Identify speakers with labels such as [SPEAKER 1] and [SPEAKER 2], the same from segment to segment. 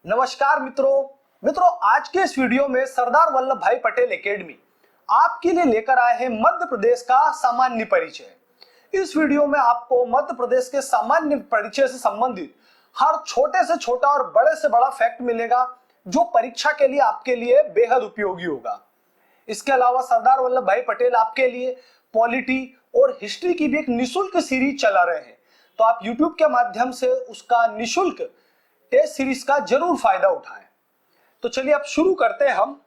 [SPEAKER 1] नमस्कार मित्रों आज के इस वीडियो में सरदार वल्लभ भाई पटेल एकेडमी आपके लिए लेकर आए हैं मध्य प्रदेश का सामान्य परिचय। इस वीडियो में आपको मध्य प्रदेश के सामान्य परिचय से संबंधित हर छोटे से छोटा और बड़े से बड़ा फैक्ट मिलेगा जो परीक्षा के लिए आपके लिए बेहद उपयोगी होगा। इसके अलावा सरदार वल्लभ भाई पटेल आपके लिए पॉलिटी और हिस्ट्री की भी एक निशुल्क सीरीज चला रहे हैं, तो आप YouTube के माध्यम से उसका निशुल्क टेस्ट सीरीज का जरूर फायदा उठाएं। तो चलिए अब शुरू करते हैं। हम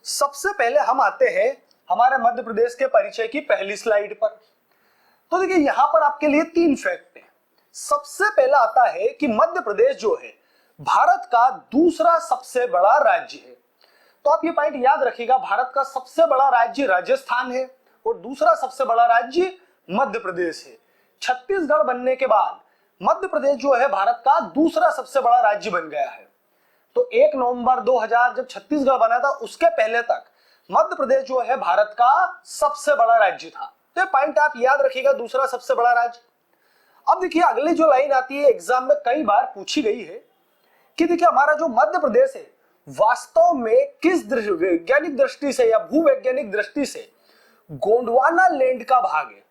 [SPEAKER 1] सबसे पहले हम आते हैं हमारे मध्य प्रदेश के परिचय की पहली स्लाइड पर। तो देखिए यहां पर आपके लिए 3 फैक्ट हैं। सबसे पहला आता है कि मध्य प्रदेश जो है भारत का दूसरा सबसे बड़ा राज्य है। तो आप ये पॉइंट याद रखिएगा, भारत का सबसे बड़ा राज्य राजस्थान है और दूसरा सबसे बड़ा राज्य मध्य प्रदेश है। छत्तीसगढ़ बनने के बाद मध्य प्रदेश जो है भारत का दूसरा सबसे बड़ा राज्य बन गया है। तो 1 नवंबर 2000 जब छत्तीसगढ़ बना था उसके पहले तक मध्य प्रदेश जो है भारत का सबसे बड़ा राज्य था। तो ये पॉइंट आप याद रखिएगा, दूसरा सबसे बड़ा राज्य। अब देखिए अगली जो लाइन आती है एग्जाम में कई बार पूछी गई है कि देखिए हमारा जो मध्य प्रदेश है वास्तव में किस वैज्ञानिक दृष्टि से या भूवैज्ञानिक दृष्टि से गोंडवाना लैंड का भाग है।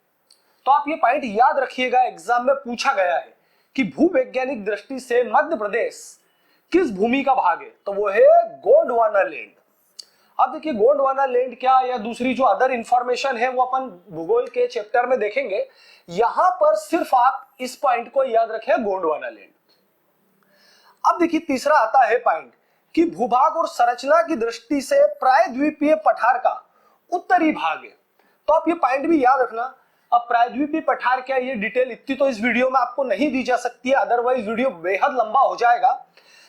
[SPEAKER 1] तो आप ये पॉइंट याद रखिएगा, एग्जाम में पूछा गया है कि भूवैज्ञानिक दृष्टि से मध्य प्रदेश किस भूमि का भाग है, तो वो है गोंडवाना लैंड। अब देखिए गोंडवाना लैंड क्या या दूसरी जो अदर इंफॉर्मेशन है वो अपन भूगोल के चैप्टर में देखेंगे। यहां पर सिर्फ आप इस पॉइंट को याद रखें, गोंडवाना लैंड। अब देखिए तीसरा आता है पॉइंट कि भूभाग और संरचना की दृष्टि से प्रायद्वीपीय पठार का उत्तरी भाग है। तो आप ये पॉइंट भी याद रखना। अब प्रायद्वीपीय पठार क्या, ये डिटेल इतनी तो इस वीडियो में आपको नहीं दी जा सकती है, अदरवाइज वीडियो बेहद लंबा हो जाएगा।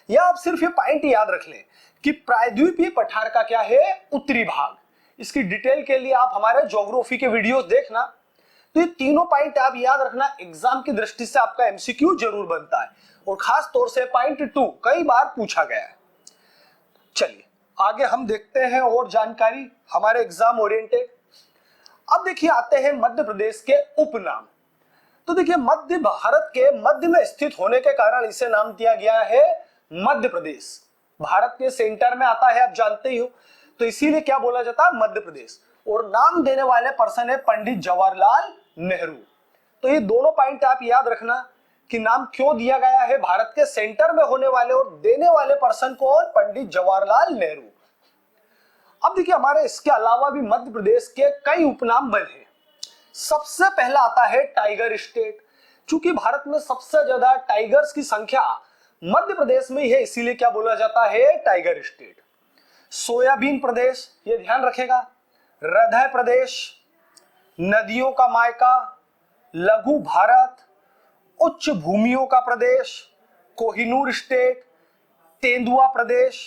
[SPEAKER 1] या आप सिर्फ ये पॉइंट याद रख लें कि प्रायद्वीपीय पठार का क्या है, उत्तरी भाग। इसकी डिटेल के लिए आप हमारे ज्योग्राफी के वीडियोस देखना। तो ये तीनों पॉइंट आप याद रखना, एग्जाम की दृष्टि से आपका एमसीक्यू जरूर बनता है और खास तौर से पॉइंट 2 कई बार पूछा गया है। चलिए आगे हम देखते हैं और जानकारी हमारे एग्जाम ओरिएंटेड। अब देखिए आते हैं मध्य प्रदेश के उपनाम। तो देखिए मध्य भारत के मध्य में स्थित होने के कारण इसे नाम दिया गया है मध्य प्रदेश। भारत के सेंटर में आता है, आप जानते ही हो, तो इसीलिए क्या बोला जाता है, मध्य प्रदेश। और नाम देने वाले पर्सन है पंडित जवाहरलाल नेहरू। तो ये दोनों पॉइंट आप याद रखना कि नाम क्यों दिया गया है, भारत के सेंटर में होने वाले और देने वाले पर्सन कौन, पंडित जवाहरलाल नेहरू। अब देखिए हमारे इसके अलावा भी मध्य प्रदेश के कई उपनाम बने हैं। सबसे पहला आता है टाइगर स्टेट। चूंकि भारत में सबसे ज्यादा टाइगर्स की संख्या मध्य प्रदेश में ही है, इसीलिए क्या बोला जाता है, टाइगर स्टेट। सोयाबीन प्रदेश, ये ध्यान रखेगा। हृदय प्रदेश, नदियों का मायका, लघु भारत, उच्च भूमियों का प्रदेश, कोहिनूर स्टेट, तेंदुआ प्रदेश।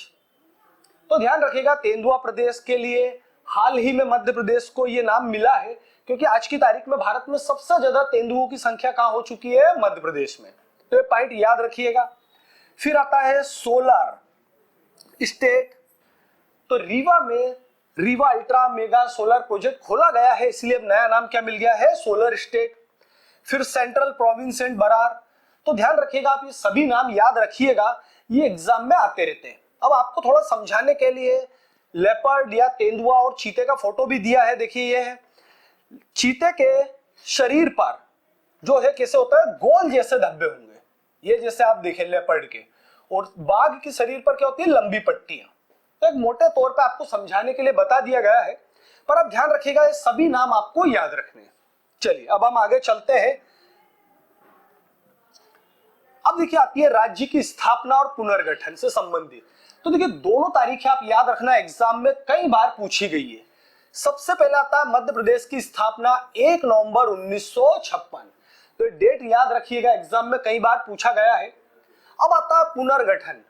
[SPEAKER 1] तो ध्यान रखिएगा तेंदुआ प्रदेश के लिए हाल ही में मध्य प्रदेश को यह नाम मिला है, क्योंकि आज की तारीख में भारत में सबसे ज्यादा तेंदुओं की संख्या कहां हो चुकी है, मध्य प्रदेश में। तो ये पॉइंट याद रखिएगा। फिर आता है सोलर स्टेट। तो रीवा में Rewa ultra mega solar project खोला गया है, इसलिए अब नया नाम क्या मिल गया है, सोलर स्टेट। फिर सेंट्रल प्रोविंस एंड बरार। तो ध्यान रखिएगा, आप ये सभी नाम याद रखिएगा, ये एग्जाम में आते रहते हैं। अब आपको थोड़ा समझाने के लिए लेपर्ड या तेंदुआ और चीते का फोटो भी दिया है। देखिए ये है चीते के शरीर पर जो है कैसे होता है, गोल जैसे धब्बे होंगे, ये जैसे आप देखें लेपर्ड के, और बाघ के शरीर पर क्या होती है, लंबी पट्टियां। तो एक मोटे तौर पे आपको समझाने के लिए बता दिया गया है, पर आप ध्यान रखिएगा ये सभी नाम आपको याद रखने हैं। चलिए अब हम आगे चलते हैं। अब देखिए आती है राज्य की स्थापना और पुनर्गठन से संबंधित। तो देखिए दोनों तारीखें आप याद रखना, एग्जाम में कई बार पूछी गई है। सबसे पहले आता है मध्य प्रदेश की स्थापना 1 नवंबर 1956। तो ये डेट याद रखिएगा, एग्जाम में कई बार पूछा गया है। अब आता है पुनर्गठन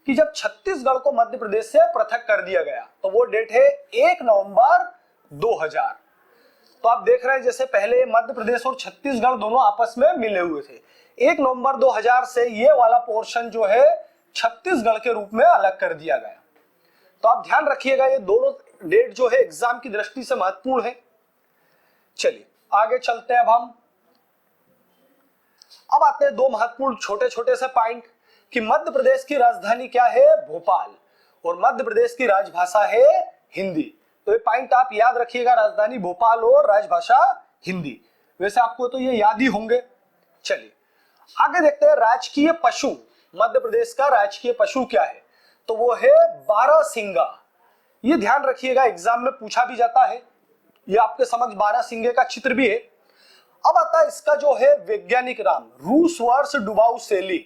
[SPEAKER 1] कि जब छत्तीसगढ़ को मध्य प्रदेश से पृथक कर दिया गया, तो वो डेट है 1 नवंबर 2000। तो आप देख रहे हैं जैसे पहले मध्य प्रदेश और छत्तीसगढ़ दोनों आपस में मिले हुए थे, 1 नवंबर 2000 से ये वाला पोर्शन जो है छत्तीसगढ़ के रूप में अलग कर दिया गया। तो आप ध्यान रखिएगा ये दोनों डेट जो है एग्जाम की दृष्टि से महत्वपूर्ण है। चलिए आगे चलते हैं। अब आते हैं 2 महत्वपूर्ण छोटे छोटे से पॉइंट कि मध्य प्रदेश की राजधानी क्या है, भोपाल, और मध्य प्रदेश की राजभाषा है हिंदी। तो ये पॉइंट आप याद रखिएगा, राजधानी भोपाल और राजभाषा हिंदी। वैसे आपको तो ये याद ही होंगे। चलिए आगे देखते हैं, राजकीय पशु, मध्य प्रदेश का राजकीय पशु क्या है, तो वो है बारहसिंगा। ये ध्यान रखिएगा, एग्जाम में पूछा भी जाता है। ये आपके समक्ष बारहसिंगे का चित्र भी है। अब आता है इसका जो है वैज्ञानिक नाम, रूस वर्स डुबाउसेली।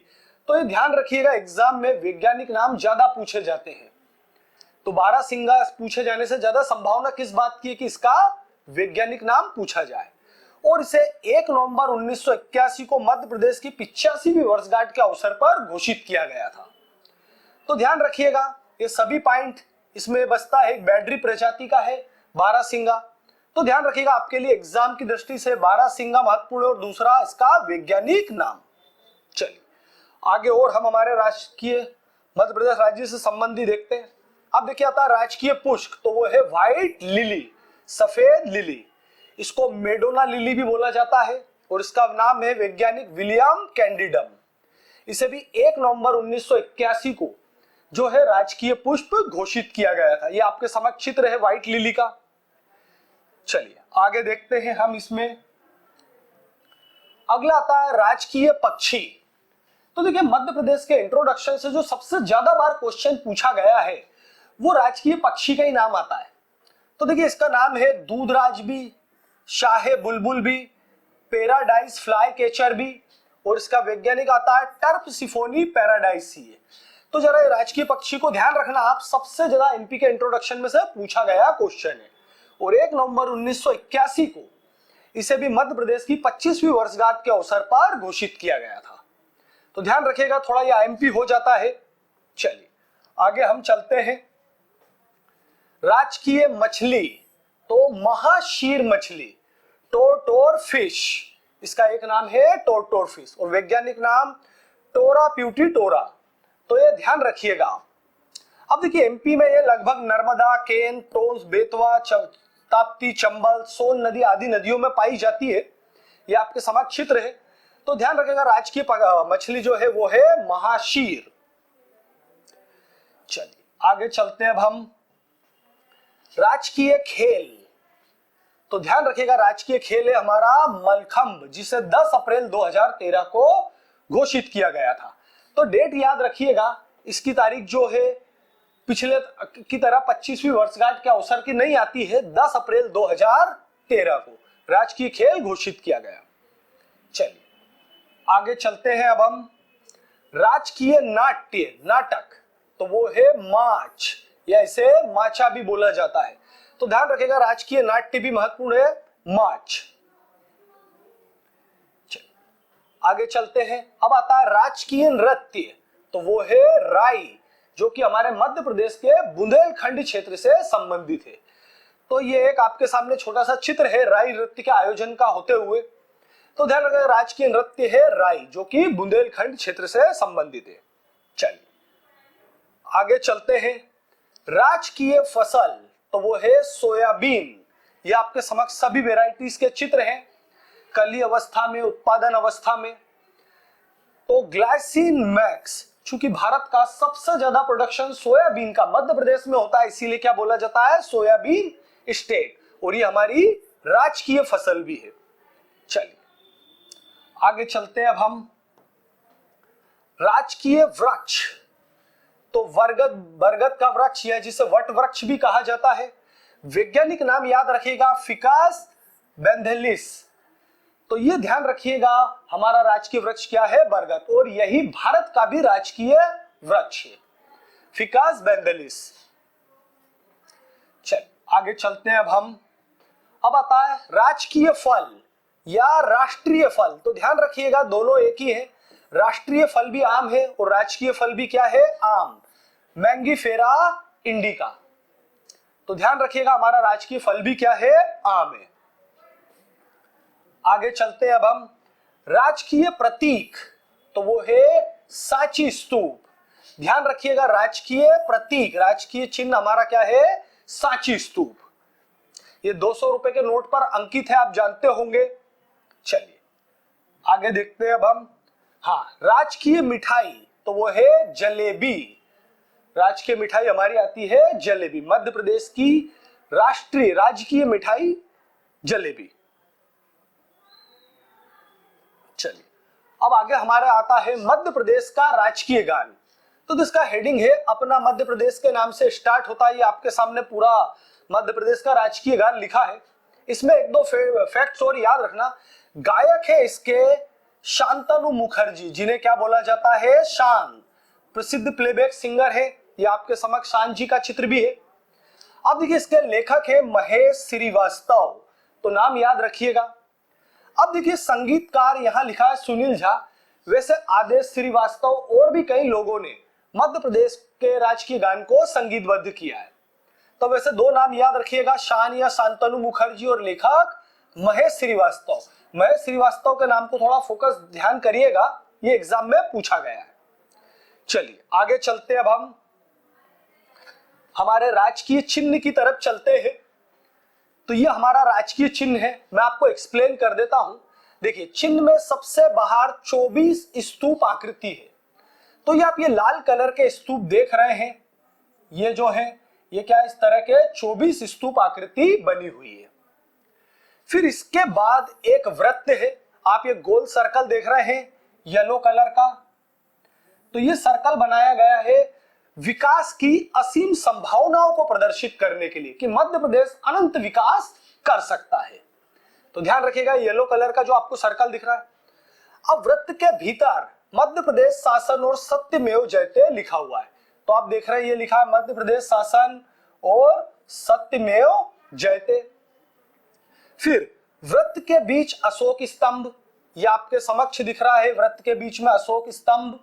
[SPEAKER 1] तो ये ध्यान रखिएगा, एग्जाम में वैज्ञानिक नाम ज्यादा पूछे जाते हैं। तो बारहसिंगा पूछे जाने से ज्यादा संभावना किस बात की है कि इसका वैज्ञानिक नाम पूछा जाए। और इसे 1 नवंबर 1981 को मध्य प्रदेश की 85वीं वर्षगांठ के अवसर पर घोषित किया गया था। तो ध्यान रखिएगा, ये सभी पॉइंट इसमें बचता है। एक बैडरी प्रजाति का है बारहसिंगा। तो ध्यान रखिएगा, आपके लिए एग्जाम की दृष्टि से बारहसिंगा महत्वपूर्ण और दूसरा इसका वैज्ञानिक नाम। चलिए आगे और हम हमारे राजकीय मध्य प्रदेश राज्य से संबंधी देखते हैं। अब देखिए आता है राजकीय पुष्प, तो वो है व्हाइट लिली, सफेद लिली। इसको मेडोना लिली भी बोला जाता है और इसका नाम है वैज्ञानिक विलियम कैंडिडम। इसे भी 1 नवंबर 1981 को जो है राजकीय पुष्प घोषित किया गया था। ये आपके समक्ष चित्र है व्हाइट लिली का। चलिए आगे देखते हैं हम इसमें। अगला आता है राजकीय पक्षी। तो देखिए मध्य प्रदेश के इंट्रोडक्शन से जो सबसे ज्यादा बार क्वेश्चन पूछा गया है वो राजकीय पक्षी का ही नाम आता है। तो देखिए इसका नाम है दूधराज भी, शाहे बुलबुल भी, पैराडाइज फ्लाई कैचर भी, और इसका वैज्ञानिक आता है टर्पसिफोनी पैराडाइसी। तो जरा ये राजकीय पक्षी को ध्यान रखना, आप सबसे ज्यादा एमपी के इंट्रोडक्शन में से पूछा गया क्वेश्चन है। और 1 नवंबर 1981 को इसे भी मध्य प्रदेश की 25वीं वर्षगांठ के अवसर पर घोषित किया गया था। तो ध्यान रखिएगा, थोड़ा ये आईएमपी हो जाता है। चलिए आगे हम चलते हैं। राजकीय मछली, तो महाशीर मछली, टोरटोर फिश। इसका एक नाम है टोरटोर फिश और वैज्ञानिक नाम टोरा प्यूटीटोरा। तो ये ध्यान रखिएगा। अब देखिए एमपी में ये लगभग नर्मदा, केन, टोंस, बेतवा, ताप्ती, चंबल, सोन नदी आदि नदियों में पाई जाती है। ये आपके समक्ष क्षेत्र है। तो ध्यान रखिएगा, राजकीय मछली जो है वो है महाशीर। चलिए आगे चलते हैं अब हम। राजकीय खेल, तो ध्यान रखिएगा राजकीय खेल है हमारा मलखंभ, जिसे 10 अप्रैल 2013 को घोषित किया गया था। तो डेट याद रखिएगा, इसकी तारीख जो है पिछले की तरह 25वीं वर्षगांठ के अवसर की नहीं आती है। 10 अप्रैल 2013 को राजकीय खेल घोषित किया गया। चलिए आगे चलते हैं अब हम। राजकीय नाट्य, नाटक, तो वो है मार्च, या इसे माचा भी बोला जाता है। तो ध्यान रखिएगा राजकीय नाट्य भी महत्वपूर्ण है, मार्च। आगे चलते हैं। अब आता है राजकीय नृत्य, तो वो है राई, जो कि हमारे मध्य प्रदेश के बुंदेलखंड क्षेत्र से संबंधित है। तो ये एक आपके सामने छोटा सा चित्र है राई नृत्य के आयोजन का होते हुए। तो ध्यान रखिएगा राजकीय नृत्य है राई, जो कि बुंदेलखंड क्षेत्र से संबंधित है। चलिए आगे चलते हैं। राजकीय फसल, तो वो है सोयाबीन। ये आपके समक्ष सभी वेराइटीज के चित्र हैं, कली अवस्था में, उत्पादन अवस्था में। तो ग्लाइसिन मैक्स, चूंकि भारत का सबसे ज्यादा प्रोडक्शन सोयाबीन का मध्य प्रदेश में होता है, इसीलिए क्या बोला जाता है, सोयाबीन स्टेट। और ये हमारी राजकीय फसल भी है। चलिए आगे चलते हैं अब हम। राजकीय वृक्ष, तो बरगद का वृक्ष है, जिसे वट वृक्ष भी कहा जाता है। वैज्ञानिक नाम याद रखिएगा, फिकस बेंथेलिस। तो ये ध्यान रखिएगा, हमारा राजकीय वृक्ष क्या है, बरगद, और यही भारत का भी राजकीय वृक्ष है, फिकस बेंथेलिस। चल आगे चलते हैं अब हम। अब आता है राजकीय फल या राष्ट्रीय फल। तो ध्यान रखिएगा दोनों एक ही है, राष्ट्रीय फल भी आम है और राजकीय फल भी क्या है, आम, मैंगीफेरा इंडिका। तो ध्यान रखिएगा हमारा राजकीय फल भी क्या है, आम है। आगे चलते हैं अब हम। राजकीय प्रतीक, तो वो है सांची स्तूप। ध्यान रखिएगा राजकीय प्रतीक, राजकीय चिन्ह हमारा क्या है, सांची स्तूप। ये 200 रुपए के नोट पर अंकित है, आप जानते होंगे। चलिए आगे देखते हैं अब हम। हाँ, राजकीय मिठाई, तो वो है जलेबी। राजकीय मिठाई हमारी आती है जलेबी। मध्य प्रदेश की राष्ट्रीय राजकीय मिठाई जलेबी। चलिए अब आगे हमारा आता है मध्य प्रदेश का राजकीय गान। तो इसका हेडिंग है अपना मध्य प्रदेश के नाम से स्टार्ट होता है। ये आपके सामने पूरा मध्य प्रदेश का राजकीय गान लिखा है। इसमें एक दो फैक्ट्स और याद रखना। गायक है इसके शांतनु मुखर्जी, जिन्हें क्या बोला जाता है, शान। प्रसिद्ध प्लेबैक सिंगर है। ये आपके समक्ष शान जी का चित्र भी है। अब देखिए इसके लेखक है महेश श्रीवास्तव, तो नाम याद रखिएगा। अब देखिए संगीतकार यहाँ लिखा है सुनील झा। वैसे आदेश श्रीवास्तव और भी कई लोगों ने मध्य प्रदेश के राजकीय गान को संगीतबद्ध किया है। तो वैसे दो नाम याद रखिएगा, शान या शांतनु मुखर्जी और लेखक महेश श्रीवास्तव। महेश श्रीवास्तव के नाम को थोड़ा फोकस ध्यान करिएगा, ये एग्जाम में पूछा गया है। चलिए आगे चलते हैं। अब हम हमारे राजकीय चिन्ह की तरफ चलते हैं। तो ये हमारा राजकीय चिन्ह है, मैं आपको एक्सप्लेन कर देता हूं। देखिए चिन्ह में सबसे बाहर 24 स्तूप आकृति है। तो ये आप ये लाल कलर के स्तूप देख रहे हैं, ये जो है ये क्या इस तरह के 24 स्तूप आकृति बनी हुई है। फिर इसके बाद एक वृत्त है, आप ये गोल सर्कल देख रहे हैं येलो कलर का। तो ये सर्कल बनाया गया है विकास की असीम संभावनाओं को प्रदर्शित करने के लिए कि मध्य प्रदेश अनंत विकास कर सकता है। तो ध्यान रखिएगा येलो कलर का जो आपको सर्कल दिख रहा है। अब वृत्त के भीतर मध्य प्रदेश शासन और सत्यमेव जयते लिखा हुआ है। तो आप देख रहे हैं ये लिखा है मध्य प्रदेश शासन और सत्यमेव जयते। फिर वृत्त के बीच अशोक स्तंभ, ये आपके समक्ष दिख रहा है। वृत्त के बीच में अशोक स्तंभ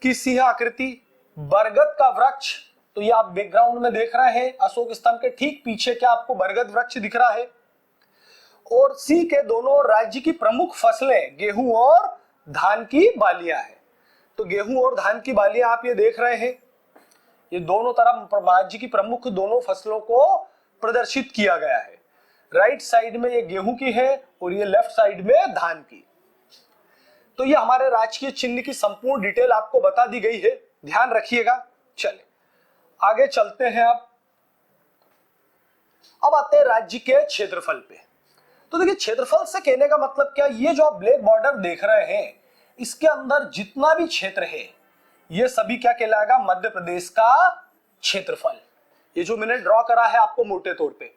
[SPEAKER 1] की सिंह आकृति, बरगद का वृक्ष, तो ये आप बैकग्राउंड में देख रहे हैं। अशोक स्तंभ के ठीक पीछे क्या आपको बरगद वृक्ष दिख रहा है। और सी के दोनों राज्य की प्रमुख फसलें गेहूं और धान की बालियां हैं। तो गेहूं और धान की बालियां आप ये देख रहे हैं, ये दोनों तरफ राज्य की प्रमुख दोनों फसलों को प्रदर्शित किया गया है। राइट साइड में ये गेहूं की है और ये लेफ्ट साइड में धान की। तो ये हमारे राजकीय चिन्ह की संपूर्ण डिटेल आपको बता दी गई है, ध्यान रखिएगा। चले आगे चलते हैं। अब आते हैं राज्य के क्षेत्रफल पे। तो देखिए क्षेत्रफल से कहने का मतलब क्या, ये जो आप ब्लैक बॉर्डर देख रहे हैं इसके अंदर जितना भी क्षेत्र है ये सभी क्या कहलाएगा, मध्य प्रदेश का क्षेत्रफल। ये जो मैंने ड्रॉ करा है आपको मोटे तौर पे,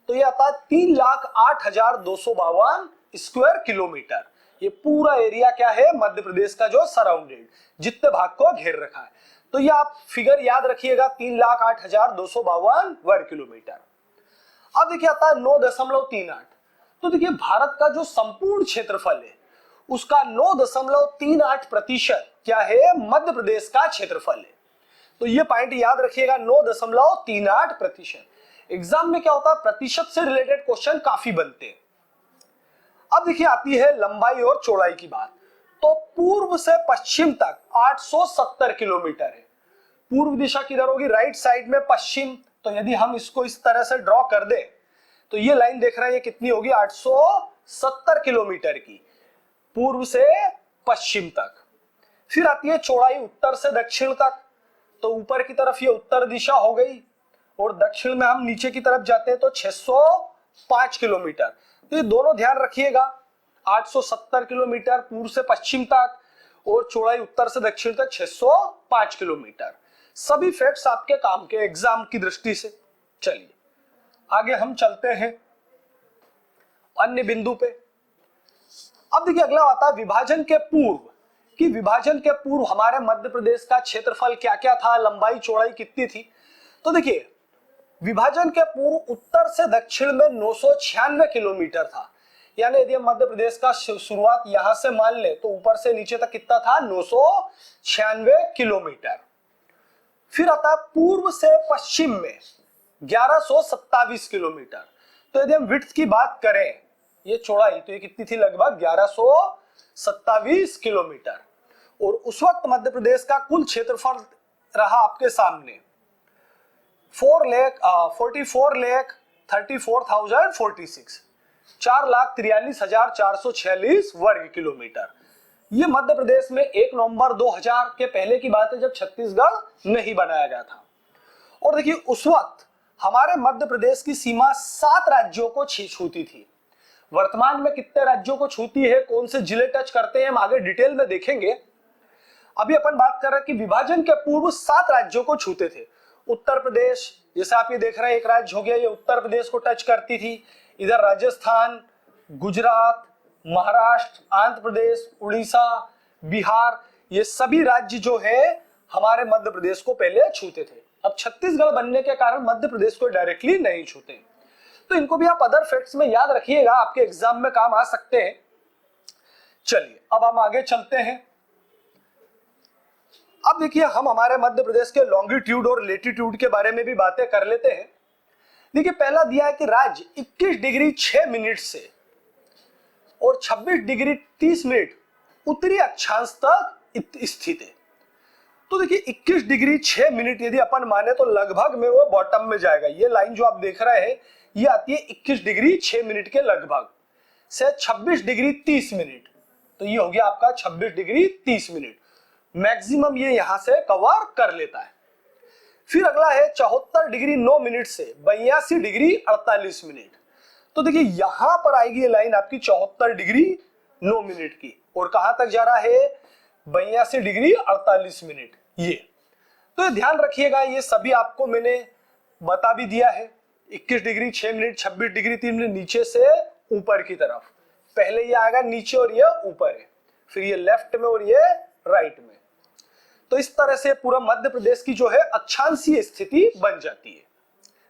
[SPEAKER 1] तो ये आता है 3,08,252 स्क्वायर किलोमीटर। ये पूरा एरिया क्या है मध्य प्रदेश का जो सराउंडेड जितने भाग को घेर रखा है। तो ये आप फिगर याद रखिएगा 3,08,252 वर्ग किलोमीटर। अब देखिए आता है 9.38। तो देखिए भारत का जो संपूर्ण क्षेत्रफल है उसका 9.38% क्या है, मध्य प्रदेश का क्षेत्रफल है। तो ये पॉइंट याद रखिएगा 9.38%। एग्जाम में क्या होता है प्रतिशत से रिलेटेड क्वेश्चन काफी बनते हैं। अब देखिए आती है लंबाई और चौड़ाई की बात। तो पूर्व से पश्चिम तक 870 किलोमीटर है। पूर्व दिशा किधर होगी, राइट साइड में पश्चिम। तो यदि हम इसको इस तरह से ड्रॉ कर दें तो ये लाइन देख रहे हैं ये कितनी होगी, 870 किलोमीटर की, पूर्व से पश्चिम तक। फिर आती है चौड़ाई उत्तर से दक्षिण तक। तो ऊपर की तरफ ये उत्तर दिशा हो गई और दक्षिण में हम नीचे की तरफ जाते हैं तो 605 किलोमीटर। तो ये दोनों ध्यान रखिएगा, 870 किलोमीटर पूर्व से पश्चिम तक और चौड़ाई उत्तर से दक्षिण तक 605 किलोमीटर। सभी फैक्ट्स आपके काम के एग्जाम की दृष्टि से। चलिए आगे हम चलते हैं अन्य बिंदु पे। अब देखिए अगला आता है विभाजन के पूर्व, कि विभाजन के पूर्व हमारे मध्य प्रदेश का क्षेत्रफल क्या क्या था, लंबाई चौड़ाई कितनी थी। तो देखिए विभाजन के पूर्व उत्तर से दक्षिण में 996 किलोमीटर था। यानी यदि हम मध्य प्रदेश का शुरुआत यहां से मान ले तो ऊपर से नीचे तक कितना था, 996 किलोमीटर। फिर आता है पूर्व से पश्चिम में 1127 किलोमीटर। तो यदि हम विड्थ की बात करें ये चौड़ाई, तो ये कितनी थी, लगभग 1127 किलोमीटर। और उस वक्त मध्य प्रदेश का कुल क्षेत्रफल रहा आपके सामने 4,44,34,046 4,43,446 वर्ग किलोमीटर। ये मध्य प्रदेश में 1 नवंबर 2000 के पहले की बात है, जब छत्तीसगढ़ नहीं बनाया गया था। और देखिए उस वक्त हमारे मध्य प्रदेश की सीमा 7 राज्यों को छूती थी। वर्तमान में कितने राज्यों को छूती है, कौन से जिले टच करते हैं, हम आगे डिटेल में देखेंगे। अभी अपन बात कर रहे हैं कि विभाजन के पूर्व 7 राज्यों को छूते थे। उत्तर प्रदेश, जैसे आप ये देख रहे हैं एक राज्य हो गया, ये उत्तर प्रदेश को टच करती थी। इधर राजस्थान, गुजरात, महाराष्ट्र, आंध्र प्रदेश, उड़ीसा, बिहार, ये सभी राज्य जो है हमारे मध्य प्रदेश को पहले छूते थे। अब छत्तीसगढ़ बनने के कारण मध्य प्रदेश को डायरेक्टली नहीं छूते। तो इनको भी आप अदर फैक्ट्स में याद रखिएगा, आपके एग्जाम में काम आ सकते हैं। चलिए अब हम आगे चलते हैं। अब देखिए हम हमारे मध्य प्रदेश के लॉन्गिट्यूड और लेटीट्यूड के बारे में भी बातें कर लेते हैं। देखिए पहला दिया है कि राज्य 21 डिग्री 6 मिनट से और 26 डिग्री 30 मिनट उत्तरी अक्षांश तक स्थित है। तो देखिए 21 डिग्री 6 मिनट यदि अपन माने तो लगभग में वो बॉटम में जाएगा। ये लाइन जो आप देख रहे हैं ये आती है 21 डिग्री 6 मिनट के लगभग से 26 डिग्री 30 मिनट, तो ये हो गया आपका 26 डिग्री 30 मिनट। मैक्सिमम ये यहां से कवर कर लेता है। फिर अगला है 74 डिग्री 9 मिनट से 82 डिग्री 48 मिनट। तो देखिए यहां पर आएगी ये लाइन आपकी 74 डिग्री 9 मिनट की, और कहां तक जा रहा है 82 डिग्री 48 मिनट। ये तो ये ध्यान रखिएगा, ये सभी आपको मैंने बता भी दिया है। 21 डिग्री 6 मिनट, 26 डिग्री 3 मिनट, नीचे से ऊपर की तरफ। पहले ये आएगा नीचे और ये ऊपर है, फिर ये लेफ्ट में और ये राइट में। तो इस तरह से पूरा मध्य प्रदेश की जो है अक्षांशीय स्थिति बन जाती है।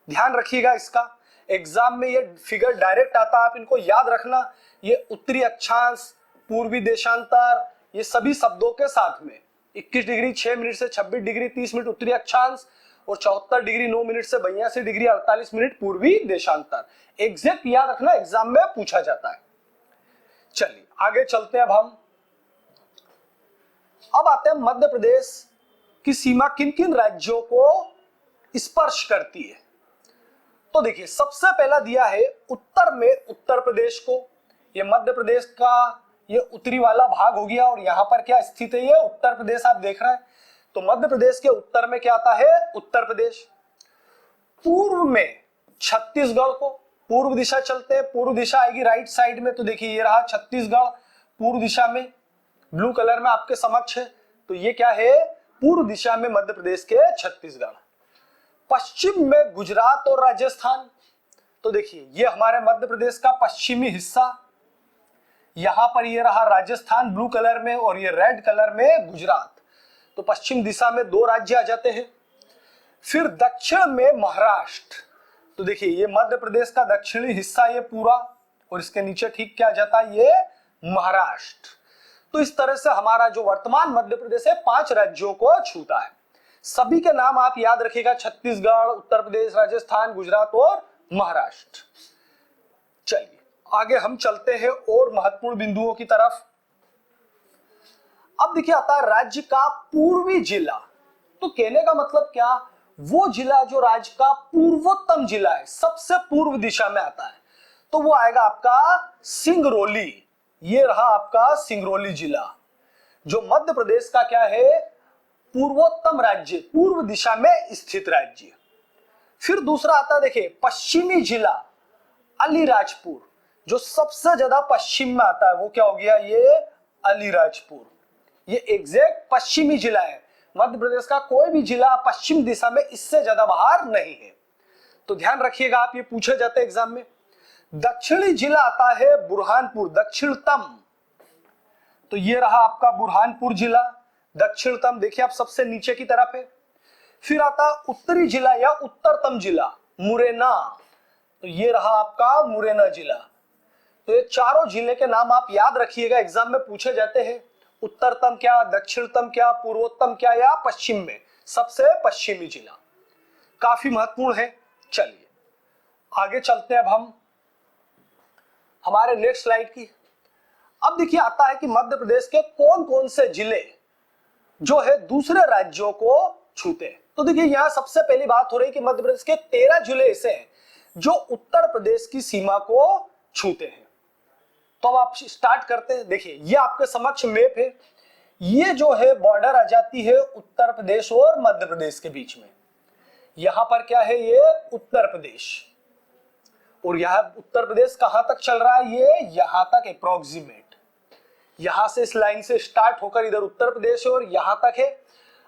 [SPEAKER 1] ध्यान रखिएगा इसका, एग्जाम में ये फिगर डायरेक्ट आता है, आप इनको याद रखना। ये उत्तरी अक्षांश, पूर्वी देशांतर, ये सभी शब्दों के साथ में 21 डिग्री 6 मिनट से 26 डिग्री 30 मिनट उत्तरी अक्षांश और 74 डिग्री 9 मिनट से 82 डिग्री 48 मिनट पूर्वी देशांतर। एग्जैक्ट याद रखना, एग्जाम में पूछा जाता है। चलिए आगे चलते हैं। अब आते हैं मध्य प्रदेश की सीमा किन किन राज्यों को स्पर्श करती है। तो देखिए सबसे पहला दिया है उत्तर में उत्तर प्रदेश को। ये मध्य प्रदेश का ये उत्तरी वाला भाग हो गया, और यहाँ पर क्या स्थित है, ये उत्तर प्रदेश आप देख रहे हैं। तो मध्य प्रदेश के उत्तर में क्या आता है, उत्तर प्रदेश। पूर्व में छत्तीसगढ़ को, पूर्व दिशा चलते हैं, पूर्व दिशा आएगी राइट साइड में। तो देखिए ये रहा छत्तीसगढ़ पूर्व दिशा में, ब्लू कलर में आपके समक्ष है। तो ये क्या है, पूर्व दिशा में मध्य प्रदेश के छत्तीसगढ़। पश्चिम में गुजरात और राजस्थान। तो देखिए ये हमारे मध्य प्रदेश का पश्चिमी हिस्सा, यहां पर ये रहा राजस्थान ब्लू कलर में, और ये रेड कलर में गुजरात। तो पश्चिम दिशा में 2 राज्य आ जाते हैं। फिर दक्षिण में महाराष्ट्र। तो देखिए ये मध्य प्रदेश का दक्षिणी हिस्सा ये पूरा, और इसके नीचे ठीक क्या आ जाता है, ये महाराष्ट्र। तो इस तरह से हमारा जो वर्तमान मध्य प्रदेश है 5 राज्यों को छूता है। सभी के नाम आप याद रखिएगा, छत्तीसगढ़, उत्तर प्रदेश, राजस्थान, गुजरात और महाराष्ट्र। चलिए आगे हम चलते हैं और महत्वपूर्ण बिंदुओं की तरफ। अब देखिए आता है राज्य का पूर्वी जिला। तो कहने का मतलब क्या, वो जिला जो राज्य का पूर्वोत्तम जिला है, सबसे पूर्व दिशा में आता है, तो वो आएगा आपका सिंगरौली। ये रहा आपका सिंगरौली जिला, जो मध्य प्रदेश का क्या है, पूर्वोत्तम राज्य, पूर्व दिशा में स्थित राज्य। फिर दूसरा आता है देखिए पश्चिमी जिला अलीराजपुर, जो सबसे ज्यादा पश्चिम में आता है, वो क्या हो गया, ये अलीराजपुर। ये एग्जैक्ट पश्चिमी जिला है। मध्य प्रदेश का कोई भी जिला पश्चिम दिशा में इससे ज्यादा बाहर नहीं है। तो ध्यान रखिएगा आप, ये पूछे जाते हैं एग्जाम में। दक्षिणी जिला आता है बुरहानपुर, दक्षिणतम। तो ये रहा आपका बुरहानपुर जिला, दक्षिणतम। देखिए आप सबसे नीचे की तरफ है। फिर आता उत्तरी जिला या उत्तरतम जिला मुरैना। तो ये रहा आपका मुरैना जिला। तो ये चारों जिले के नाम आप याद रखिएगा, एग्जाम में पूछे जाते हैं। उत्तरतम क्या, दक्षिणतम क्या, पूर्वोत्तम क्या, या पश्चिम में सबसे पश्चिमी जिला। काफी महत्वपूर्ण है। चलिए आगे चलते हैं अब हम हमारे नेक्स्ट स्लाइड की। अब देखिए आता है कि मध्य प्रदेश के कौन कौन से जिले जो है दूसरे राज्यों को छूते हैं। तो देखिए यहां सबसे पहली बात हो रही है कि मध्य प्रदेश के 13 जिले ऐसे हैं जो उत्तर प्रदेश की सीमा को छूते हैं। तो अब आप स्टार्ट करते हैं। देखिए ये आपके समक्ष मैप है, ये जो है बॉर्डर आ जाती है उत्तर प्रदेश और मध्य प्रदेश के बीच में। यहां पर क्या है, ये उत्तर प्रदेश, और यह उत्तर प्रदेश कहां तक चल रहा है, ये यहां तक अप्रोक्सीमेट, यहां से इस लाइन से स्टार्ट होकर इधर उत्तर प्रदेश है और यहां तक है।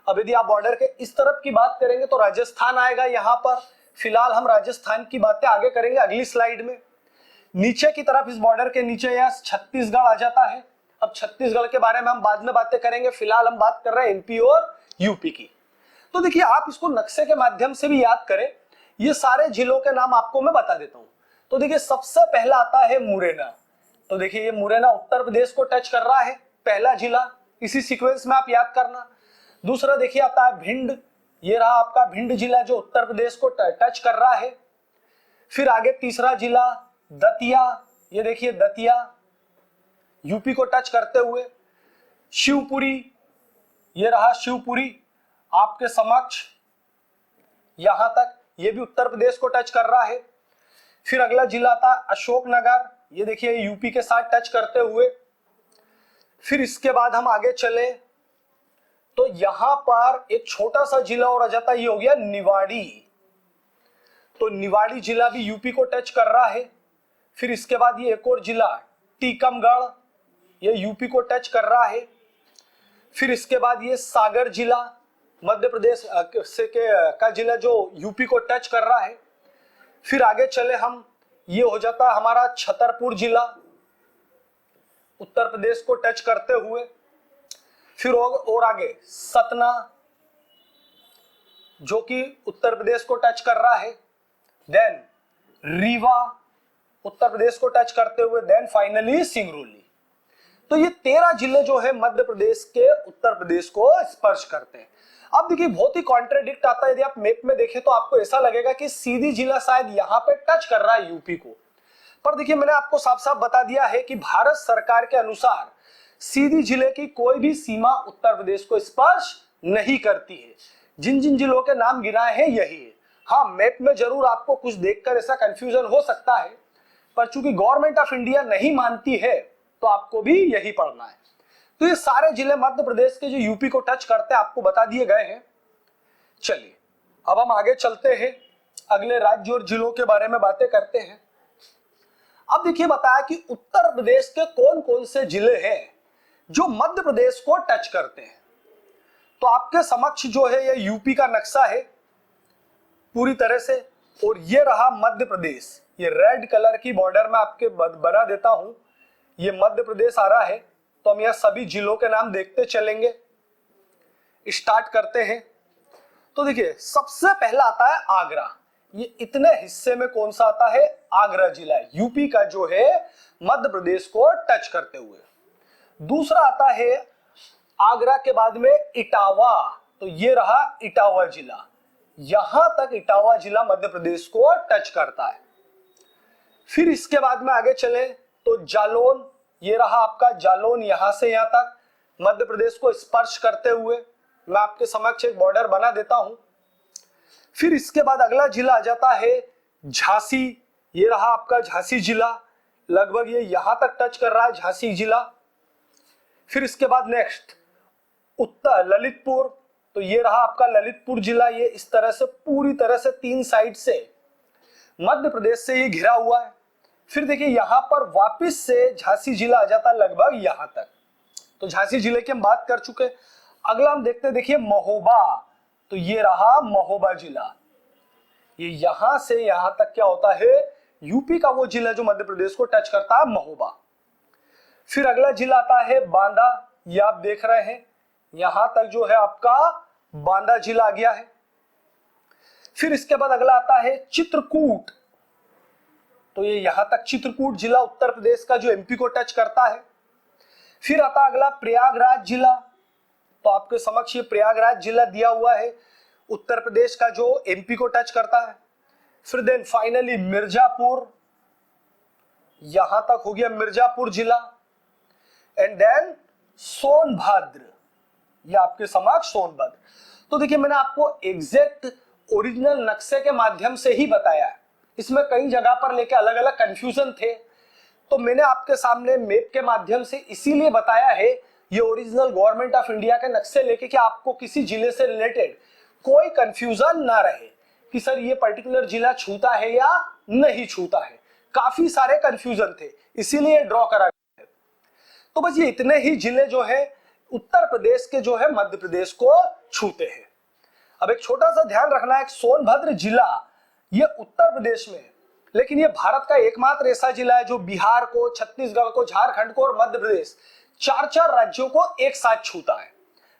[SPEAKER 1] अब यदि आप बॉर्डर के इस तरफ की बात करेंगे तो राजस्थान आएगा यहां पर। फिलहाल हम राजस्थान की बातें आगे करेंगे अगली स्लाइड में। नीचे की तरफ इस बॉर्डर के नीचे यहाँ छत्तीसगढ़ आ जाता है। अब छत्तीसगढ़ के बारे में हम बाद में बातें करेंगे, फिलहाल हम बात कर रहे हैं एमपी और यूपी की। तो देखिए आप इसको नक्शे के माध्यम से भी याद करें, ये सारे जिलों के नाम आपको मैं बता देता हूं। तो देखिए सबसे पहला आता है मुरैना। तो देखिए ये मुरैना उत्तर प्रदेश को टच कर रहा है, पहला जिला, इसी सीक्वेंस में आप याद करना। दूसरा देखिए आता है भिंड, ये रहा आपका भिंड जिला जो उत्तर प्रदेश को टच कर रहा है। फिर आगे तीसरा जिला दतिया, ये देखिए दतिया यूपी को टच करते हुए। शिवपुरी, ये रहा शिवपुरी आपके समक्ष यहां तक, ये भी उत्तर प्रदेश को टच कर रहा है। फिर अगला जिला था अशोकनगर, ये देखिए यूपी के साथ टच करते हुए। फिर इसके बाद हम आगे चले तो यहां पर एक छोटा सा जिला और आ जाता है, ये हो गया निवाड़ी। तो निवाड़ी जिला भी यूपी को टच कर रहा है। फिर इसके बाद ये एक और जिला टीकमगढ़, ये यूपी को टच कर रहा है। फिर इसके बाद ये सागर जिला मध्य प्रदेश से का जिला जो यूपी को टच कर रहा है। फिर आगे चले हम, ये हो जाता है हमारा छतरपुर जिला उत्तर प्रदेश को टच करते हुए। फिर और आगे सतना जो कि उत्तर प्रदेश को टच कर रहा है। देन रीवा उत्तर प्रदेश को टच करते हुए। Then finally Singrauli. तो ये 13 जिले जो है मध्य प्रदेश के उत्तर प्रदेश को स्पर्श करते हैं। अब देखिए बहुत ही कॉन्ट्राडिक्ट आता है, यदि आप मैप में देखें तो आपको ऐसा लगेगा कि सीधी जिला शायद यहां पे टच कर रहा है यूपी को, पर देखिए मैंने आपको साफ साफ बता दिया है कि भारत सरकार के अनुसार सीधी जिले की कोई भी सीमा उत्तर प्रदेश को स्पर्श नहीं करती है। जिन जिन जिलों के नाम गिनाए हैं यही है। हाँ मैप में जरूर आपको कुछ देखकर ऐसा कंफ्यूजन हो सकता है, पर चूंकि गवर्नमेंट ऑफ इंडिया नहीं मानती है तो आपको भी यही पढ़ना है। तो ये सारे जिले मध्य प्रदेश के जो यूपी को टच करते हैं आपको बता दिए गए हैं। चलिए अब हम आगे चलते हैं, अगले राज्य और जिलों के बारे में बातें करते हैं। अब देखिए बताया कि उत्तर प्रदेश के कौन कौन से जिले हैं जो मध्य प्रदेश को टच करते हैं। तो आपके समक्ष जो है ये यूपी का नक्शा है पूरी तरह से, और ये रहा मध्य प्रदेश। ये रेड कलर की बॉर्डर में आपके बना देता हूं, ये मध्य प्रदेश आ रहा है। तो हम यह सभी जिलों के नाम देखते चलेंगे, स्टार्ट करते हैं। तो देखिए सबसे पहला आता है आगरा। ये इतने हिस्से में कौन सा आता है, आगरा जिला यूपी का जो है मध्य प्रदेश को टच करते हुए। दूसरा आता है आगरा के बाद में इटावा, तो ये रहा इटावा जिला, यहां तक इटावा जिला मध्य प्रदेश को टच करता है। फिर इसके बाद में आगे चले तो जालौन, ये रहा आपका जालौन, यहां से यहां तक मध्य प्रदेश को स्पर्श करते हुए। मैं आपके समक्ष एक बॉर्डर बना देता हूं। फिर इसके बाद अगला जिला आ जाता है झांसी, ये रहा आपका झांसी जिला, लगभग ये यहां तक टच कर रहा है झांसी जिला। फिर इसके बाद नेक्स्ट उत्तर ललितपुर, तो ये रहा आपका ललितपुर जिला, ये इस तरह से पूरी तरह से 3 साइड से मध्य प्रदेश से ये घिरा हुआ है। फिर देखिए यहां पर वापस से झांसी जिला आ जाता है लगभग यहां तक। तो झांसी जिले की हम बात कर चुके। अगला हम देखते देखिए महोबा, तो ये रहा महोबा जिला, ये यहां से यहां तक क्या होता है यूपी का वो जिला जो मध्य प्रदेश को टच करता है, महोबा। फिर अगला जिला आता है बांदा, ये आप देख रहे हैं यहां तक जो है आपका बांदा जिला आ गया है। फिर इसके बाद अगला आता है चित्रकूट, तो ये यहां तक चित्रकूट जिला उत्तर प्रदेश का जो एमपी को टच करता है। फिर आता अगला प्रयागराज जिला, तो आपके समक्ष ये प्रयागराज जिला दिया हुआ है उत्तर प्रदेश का जो एमपी को टच करता है। फिर देन फाइनली मिर्जापुर, यहां तक हो गया मिर्जापुर जिला। एंड देन सोनभद्र, ये आपके समक्ष सोनभद्र। तो देखिए मैंने आपको एग्जैक्ट ओरिजिनल नक्शे के माध्यम से ही बताया है, इसमें कई जगह पर लेके अलग अलग कंफ्यूजन थे, तो मैंने आपके सामने मैप के माध्यम से इसीलिए बताया है, ये ओरिजिनल गवर्नमेंट ऑफ इंडिया के नक्शे लेके, कि आपको किसी जिले से रिलेटेड कोई कंफ्यूजन ना रहे कि सर ये पर्टिकुलर जिला छूता है या नहीं छूता है। काफी सारे कंफ्यूजन थे, इसीलिए ड्रॉ करा गया है। तो बस ये इतने ही जिले जो है उत्तर प्रदेश के जो है मध्य प्रदेश को छूते हैं। अब एक छोटा सा ध्यान रखना है, सोनभद्र जिला ये उत्तर प्रदेश में है, लेकिन ये भारत का एकमात्र ऐसा जिला है जो बिहार को, छत्तीसगढ़ को, झारखंड को और मध्य प्रदेश चार राज्यों को एक साथ छूता है।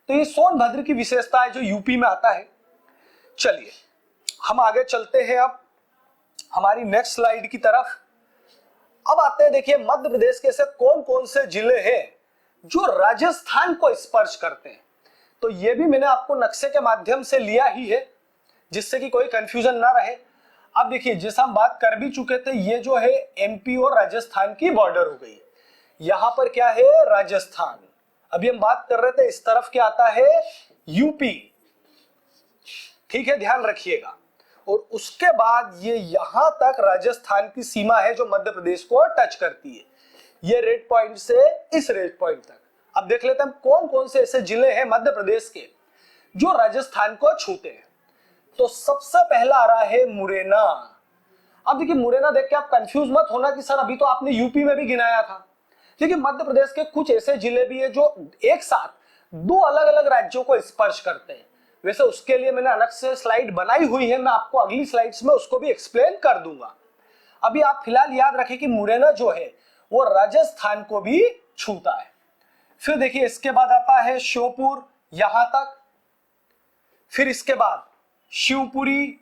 [SPEAKER 1] तो ये सोनभद्र की विशेषता है जो यूपी में आता है। चलिए हम आगे चलते हैं अब हमारी नेक्स्ट स्लाइड की तरफ। अब आते हैं, देखिए मध्य प्रदेश के ऐसे कौन कौन से जिले हैं जो राजस्थान को स्पर्श करते हैं। तो ये भी मैंने आपको नक्शे के माध्यम से लिया ही है, जिससे कि कोई कंफ्यूजन ना रहे। अब देखिए, जैसा हम बात कर भी चुके थे, ये जो है एमपी और राजस्थान की बॉर्डर हो गई। यहां पर क्या है, राजस्थान। अभी हम बात कर रहे थे इस तरफ क्या आता है, यूपी। ठीक है, ध्यान रखिएगा। और उसके बाद ये यहां तक राजस्थान की सीमा है जो मध्य प्रदेश को टच करती है, ये रेड पॉइंट से इस रेड पॉइंट तक। अब देख लेते हैं कौन कौन से ऐसे जिले हैं मध्य प्रदेश के जो राजस्थान को छूते हैं। तो सबसे पहला आ रहा है मुरैना। अब देखिए, मुरैना देख के आप कंफ्यूज मत होना कि सर अभी तो आपने यूपी में भी गिनाया था। देखिए, मध्य प्रदेश के कुछ ऐसे जिले भी है जो एक साथ दो अलग अलग राज्यों को स्पर्श करते हैं। वैसे उसके लिए मैंने अलग से स्लाइड बनाई हुई है, मैं आपको अगली स्लाइड्स में उसको भी एक्सप्लेन कर दूंगा। अभी आप फिलहाल याद रखें कि मुरैना जो है वो राजस्थान को भी छूता है। फिर देखिए, इसके बाद आता है श्योपुर, यहां तक। फिर इसके बाद शिवपुरी,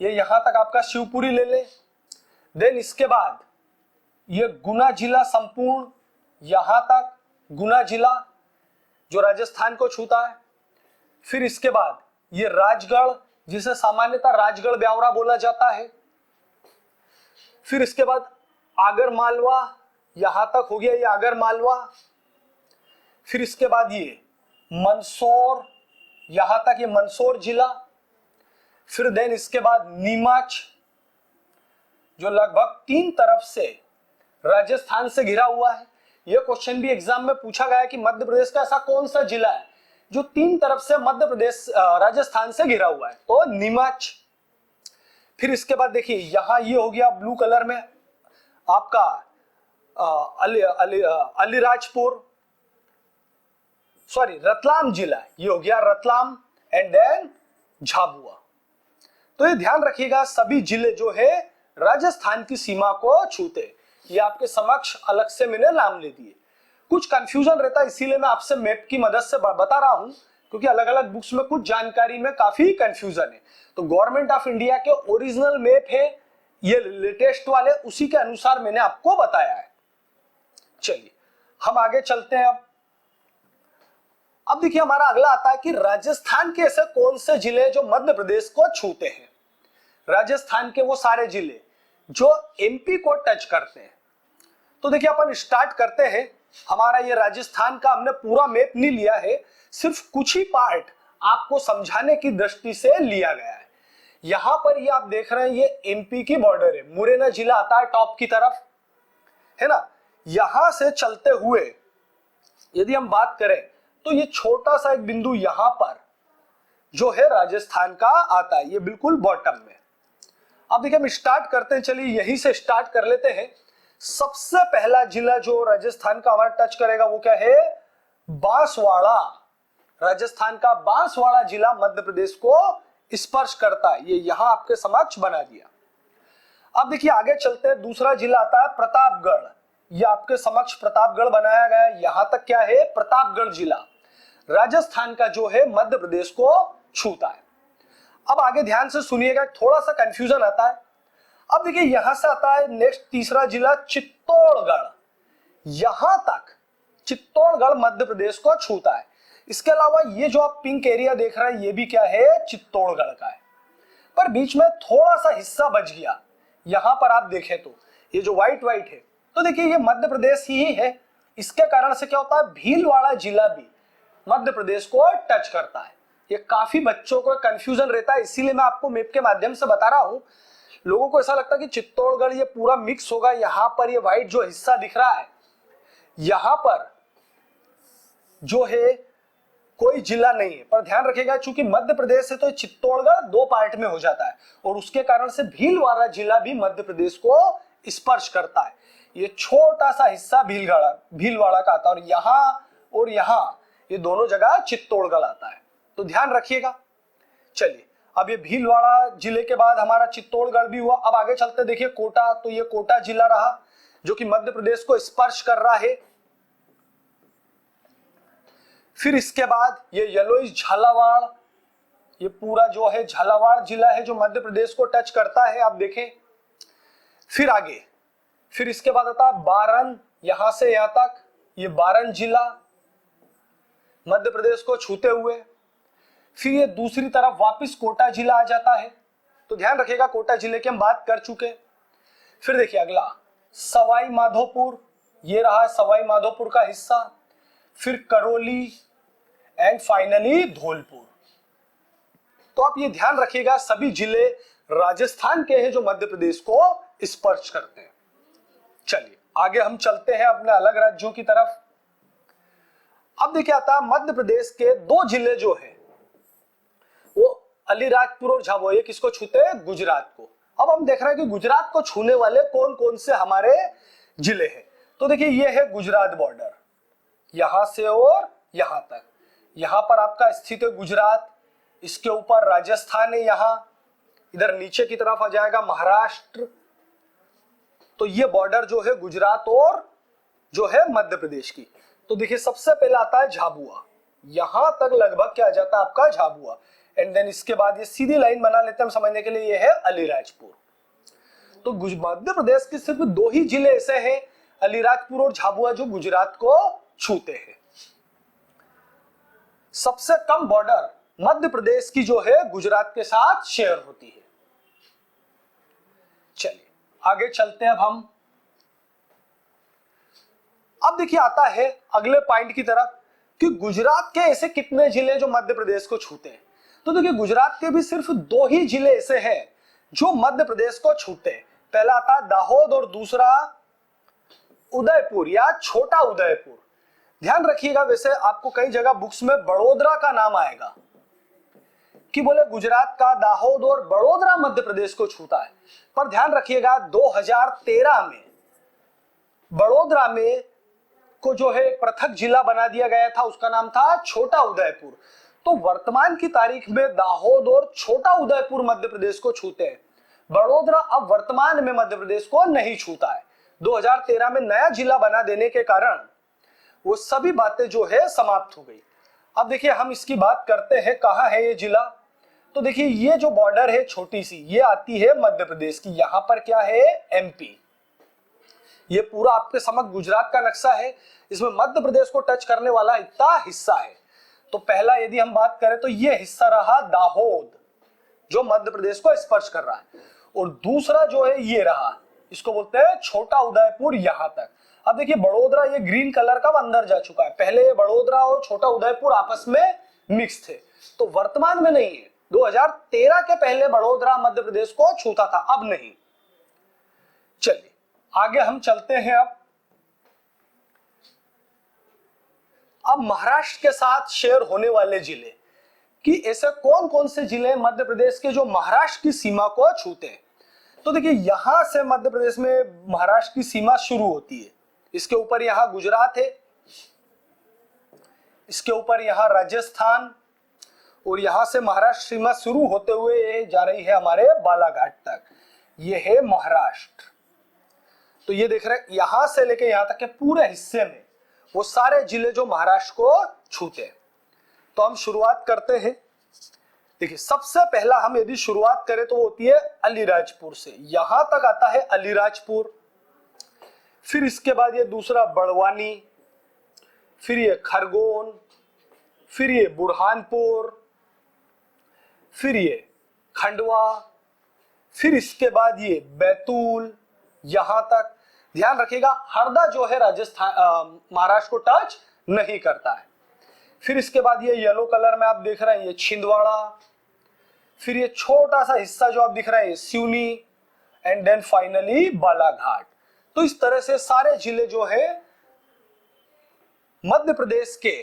[SPEAKER 1] ये यहां तक आपका शिवपुरी ले ले। देन इसके बाद ये गुना जिला संपूर्ण, यहां तक गुना जिला जो राजस्थान को छूता है। फिर इसके बाद ये राजगढ़, जिसे सामान्यतः राजगढ़ ब्यावरा बोला जाता है। फिर इसके बाद आगर मालवा, यहां तक हो गया ये आगर मालवा। फिर इसके बाद ये मंदसौर, यहां तक ये मंदसौर जिला। फिर देन इसके बाद नीमच, जो लगभग तीन तरफ से राजस्थान से घिरा हुआ है। यह क्वेश्चन भी एग्जाम में पूछा गया है कि मध्य प्रदेश का ऐसा कौन सा जिला है जो तीन तरफ से मध्य प्रदेश राजस्थान से घिरा हुआ है, तो नीमच। फिर इसके बाद देखिए, यहां ये हो गया ब्लू कलर में आपका अलीराजपुर, सॉरी रतलाम जिला, ये हो गया रतलाम। And then Jhabua. तो ये ध्यान रखिएगा, सभी जिले जो है राजस्थान की सीमा को छूते। ये आपके समक्ष अलग से मैंने नाम ले दिए। कुछ कंफ्यूजन रहता है, इसीलिए मैं आपसे मैप की मदद से बता रहा हूं, क्योंकि अलग अलग बुक्स में कुछ जानकारी में काफी कंफ्यूजन है। तो गवर्नमेंट ऑफ इंडिया के ओरिजिनल मैप है ये लेटेस्ट वाले, उसी के अनुसार मैंने आपको बताया है। चलिए हम आगे चलते हैं। अब देखिए, हमारा अगला आता है कि राजस्थान के ऐसे कौन से जिले जो मध्य प्रदेश को छूते हैं। राजस्थान के वो सारे जिले जो एमपी को टच करते हैं। तो देखिए, अपन स्टार्ट करते हैं। हमारा ये राजस्थान का हमने पूरा मैप नहीं लिया है, सिर्फ कुछ ही पार्ट आपको समझाने की दृष्टि से लिया गया है। यहां पर ये आप देख रहे हैं, ये एमपी की बॉर्डर है। मुरैना जिला आता है टॉप की तरफ, है ना। यहां से चलते हुए यदि हम बात करें तो ये छोटा सा एक बिंदु यहां पर जो है राजस्थान का आता है, ये बिल्कुल बॉटम में। अब देखिए, हम स्टार्ट करते हैं, चलिए यहीं से स्टार्ट कर लेते हैं। सबसे पहला जिला जो राजस्थान का हमारा टच करेगा वो क्या है, बांसवाड़ा। राजस्थान का बांसवाड़ा जिला मध्य प्रदेश को स्पर्श करता है, ये यहां आपके समक्ष बना दिया। अब देखिए, आगे चलते हैं। दूसरा जिला आता है प्रतापगढ़, ये आपके समक्ष प्रतापगढ़ बनाया गया है। यहां तक क्या है, प्रतापगढ़ जिला राजस्थान का जो है मध्य प्रदेश को छूता है। अब आगे ध्यान से सुनिएगा, थोड़ा सा कंफ्यूजन आता है। अब देखिए, यहां से आता है नेक्स्ट तीसरा जिला चित्तौड़गढ़, यहां तक चित्तौड़गढ़ मध्य प्रदेश को छूता है। इसके अलावा ये जो आप पिंक एरिया देख रहे हैं, ये भी क्या है, चित्तौड़गढ़ का है। पर बीच में थोड़ा सा हिस्सा बच गया, यहां पर आप देखें तो ये जो व्हाइट व्हाइट है, तो देखिए ये मध्य प्रदेश ही है। इसके कारण से क्या होता है, भीलवाड़ा जिला भी मध्य प्रदेश को टच करता है। ये काफी बच्चों को कंफ्यूजन रहता है, इसीलिए मैं आपको मैप के माध्यम से बता रहा हूं। लोगों को ऐसा लगता है कि चित्तौड़गढ़ ये पूरा मिक्स होगा, यहां पर ये व्हाइट जो हिस्सा दिख रहा है यहां पर जो है कोई जिला नहीं है। पर ध्यान रखिएगा चूंकि मध्य प्रदेश है तो चित्तौड़गढ़ दो पार्ट में हो जाता है और उसके कारण से भीलवाड़ा जिला भी मध्य प्रदेश को स्पर्श करता है। ये छोटा सा हिस्सा भीलवाड़ा का आता है और यहाँ ये दोनों जगह चित्तौड़गढ़ आता है, तो ध्यान रखिएगा। चलिए अब ये भीलवाड़ा जिले के बाद हमारा चित्तौड़गढ़ भी हुआ। अब आगे चलते देखिए कोटा, तो ये कोटा जिला रहा जो कि मध्य प्रदेश को स्पर्श कर रहा है। फिर इसके बाद ये यलोई झालावाड़, ये पूरा जो है झालावाड़ जिला है जो मध्य प्रदेश को टच करता है, आप देखें। फिर आगे फिर इसके बाद आता है बारन, यहां से यहां तक ये बारन जिला मध्य प्रदेश को छूते हुए। फिर ये दूसरी तरफ वापस कोटा जिला आ जाता है, तो ध्यान रखिएगा कोटा जिले की हम बात कर चुके। फिर देखिए अगला सवाई माधोपुर, ये रहा सवाई माधोपुर का हिस्सा। फिर करौली एंड फाइनली धौलपुर। तो आप ये ध्यान रखिएगा सभी जिले राजस्थान के हैं जो मध्य प्रदेश को स्पर्श करते हैं। चलिए आगे हम चलते हैं अपने अलग राज्यों की तरफ। अब देखिए आता है मध्य प्रदेश के दो जिले जो है वो अलीराजपुर और झाबुआ, ये किसको छूते हैं? गुजरात को। अब हम देख रहे हैं कि गुजरात को छूने वाले कौन कौन से हमारे जिले हैं। तो देखिए ये है गुजरात बॉर्डर, यहां से और यहां तक, यहां पर आपका स्थित है गुजरात, इसके ऊपर राजस्थान है, यहां इधर नीचे की तरफ आ जाएगा महाराष्ट्र। तो ये बॉर्डर जो है गुजरात और जो है मध्य प्रदेश की। तो देखिए सबसे पहले आता है झाबुआ, यहां तक लगभग क्या आ जाता है आपका झाबुआ, एंड देन इसके बाद ये सीधी लाइन बना लेते हैं हम समझने के लिए, ये है अलीराजपुर। तो मध्य प्रदेश के सिर्फ दो ही जिले ऐसे हैं अलीराजपुर और झाबुआ जो गुजरात को छूते हैं। सबसे कम बॉर्डर मध्य प्रदेश की जो है गुजरात के साथ शेयर होती है। चलिए आगे चलते हैं अब देखिए आता है अगले पॉइंट की तरफ कि गुजरात के ऐसे कितने जिले जो मध्य प्रदेश को छूते हैं। तो देखिए गुजरात के भी सिर्फ दो ही जिले ऐसे हैं जो मध्य प्रदेश को छूते हैं। पहला आता है दाहोद और दूसरा उदयपुर या छोटा उदयपुर। ध्यान रखिएगा वैसे आपको कई जगह बुक्स में बड़ोदरा का नाम आएगा कि बोले गुजरात का दाहोद और बड़ोदरा मध्य प्रदेश को छूता है, पर ध्यान रखिएगा 2013 में बड़ोदरा में को जो है पृथक जिला बना दिया गया था, उसका नाम था छोटा उदयपुर। तो वर्तमान की तारीख में दाहोद और छोटा उदयपुर मध्य प्रदेश को छूते हैं, बड़ोदरा अब वर्तमान में मध्य प्रदेश को नहीं छूता है। 2013 में नया जिला बना देने के कारण वो सभी बातें जो है समाप्त हो गई। अब देखिए हम इसकी बात करते हैं कहाँ है ये जिला। तो देखिए ये जो बॉर्डर है छोटी सी, ये आती है मध्य प्रदेश की, यहां पर क्या है? एमपी। ये पूरा आपके समक्ष गुजरात का नक्शा है, इसमें मध्य प्रदेश को टच करने वाला इतना हिस्सा है। तो पहला यदि हम बात करें तो ये हिस्सा रहा दाहोद जो मध्य प्रदेश को स्पर्श कर रहा है, और दूसरा जो है ये रहा, इसको बोलते हैं छोटा उदयपुर यहां तक। अब देखिए बड़ोदरा ये ग्रीन कलर का अंदर जा चुका है, पहले ये बड़ोदरा और छोटा उदयपुर आपस में मिक्स थे, तो वर्तमान में नहीं है। 2013 के पहले बड़ोदरा मध्य प्रदेश को छूता था, अब नहीं। चलिए आगे हम चलते हैं। अब महाराष्ट्र के साथ शेयर होने वाले जिले कि ऐसे कौन कौन से जिले मध्य प्रदेश के जो महाराष्ट्र की सीमा को छूते हैं। तो देखिए यहां से मध्य प्रदेश में महाराष्ट्र की सीमा शुरू होती है, इसके ऊपर यहां गुजरात है, इसके ऊपर यहां राजस्थान, और यहां से महाराष्ट्र सीमा शुरू होते हुए जा रही है हमारे बालाघाट तक, ये है महाराष्ट्र। तो ये देख रहे हैं यहां से लेके यहां तक के पूरे हिस्से में वो सारे जिले जो महाराष्ट्र को छूते हैं। तो हम शुरुआत करते हैं। देखिए सबसे पहला हम यदि शुरुआत करें तो वो होती है अलीराजपुर से, यहां तक आता है अलीराजपुर। फिर इसके बाद ये दूसरा बड़वानी, फिर ये खरगोन, फिर ये बुरहानपुर, फिर ये खंडवा, फिर इसके बाद ये बैतूल, यहां तक। ध्यान रखिएगा हरदा जो है राजस्थान महाराष्ट्र को टच नहीं करता है। फिर इसके बाद ये येलो कलर में आप देख रहे हैं ये छिंदवाड़ा, फिर ये छोटा सा हिस्सा जो आप दिख रहे हैं Seoni, and then finally Balaghat. तो इस तरह से सारे जिले जो है मध्य प्रदेश के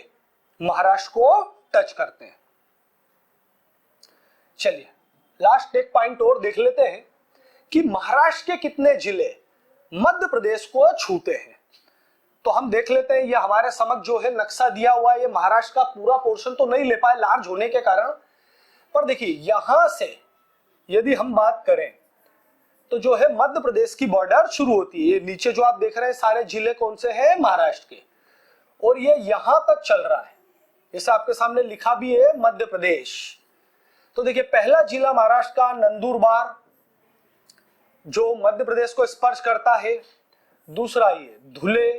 [SPEAKER 1] महाराष्ट्र को टच करते हैं। चलिए लास्ट एक पॉइंट और देख लेते हैं कि महाराष्ट्र के कितने जिले मध्य प्रदेश को छूते हैं। तो हम देख लेते हैं, ये हमारे समक्ष जो है नक्शा दिया हुआ है। ये महाराष्ट्र का पूरा पोर्शन तो नहीं ले पाए लार्ज होने के कारण, पर देखिए यहां से यदि हम बात करें तो जो है मध्य प्रदेश की बॉर्डर शुरू होती है। ये नीचे जो आप देख रहे हैं सारे जिले कौन से हैं, महाराष्ट्र के, और ये यहां तक चल रहा है। जैसे आपके सामने लिखा भी है मध्य प्रदेश। तो देखिए पहला जिला महाराष्ट्र का नंदुरबार जो मध्य प्रदेश को स्पर्श करता है, दूसरा ये धुले,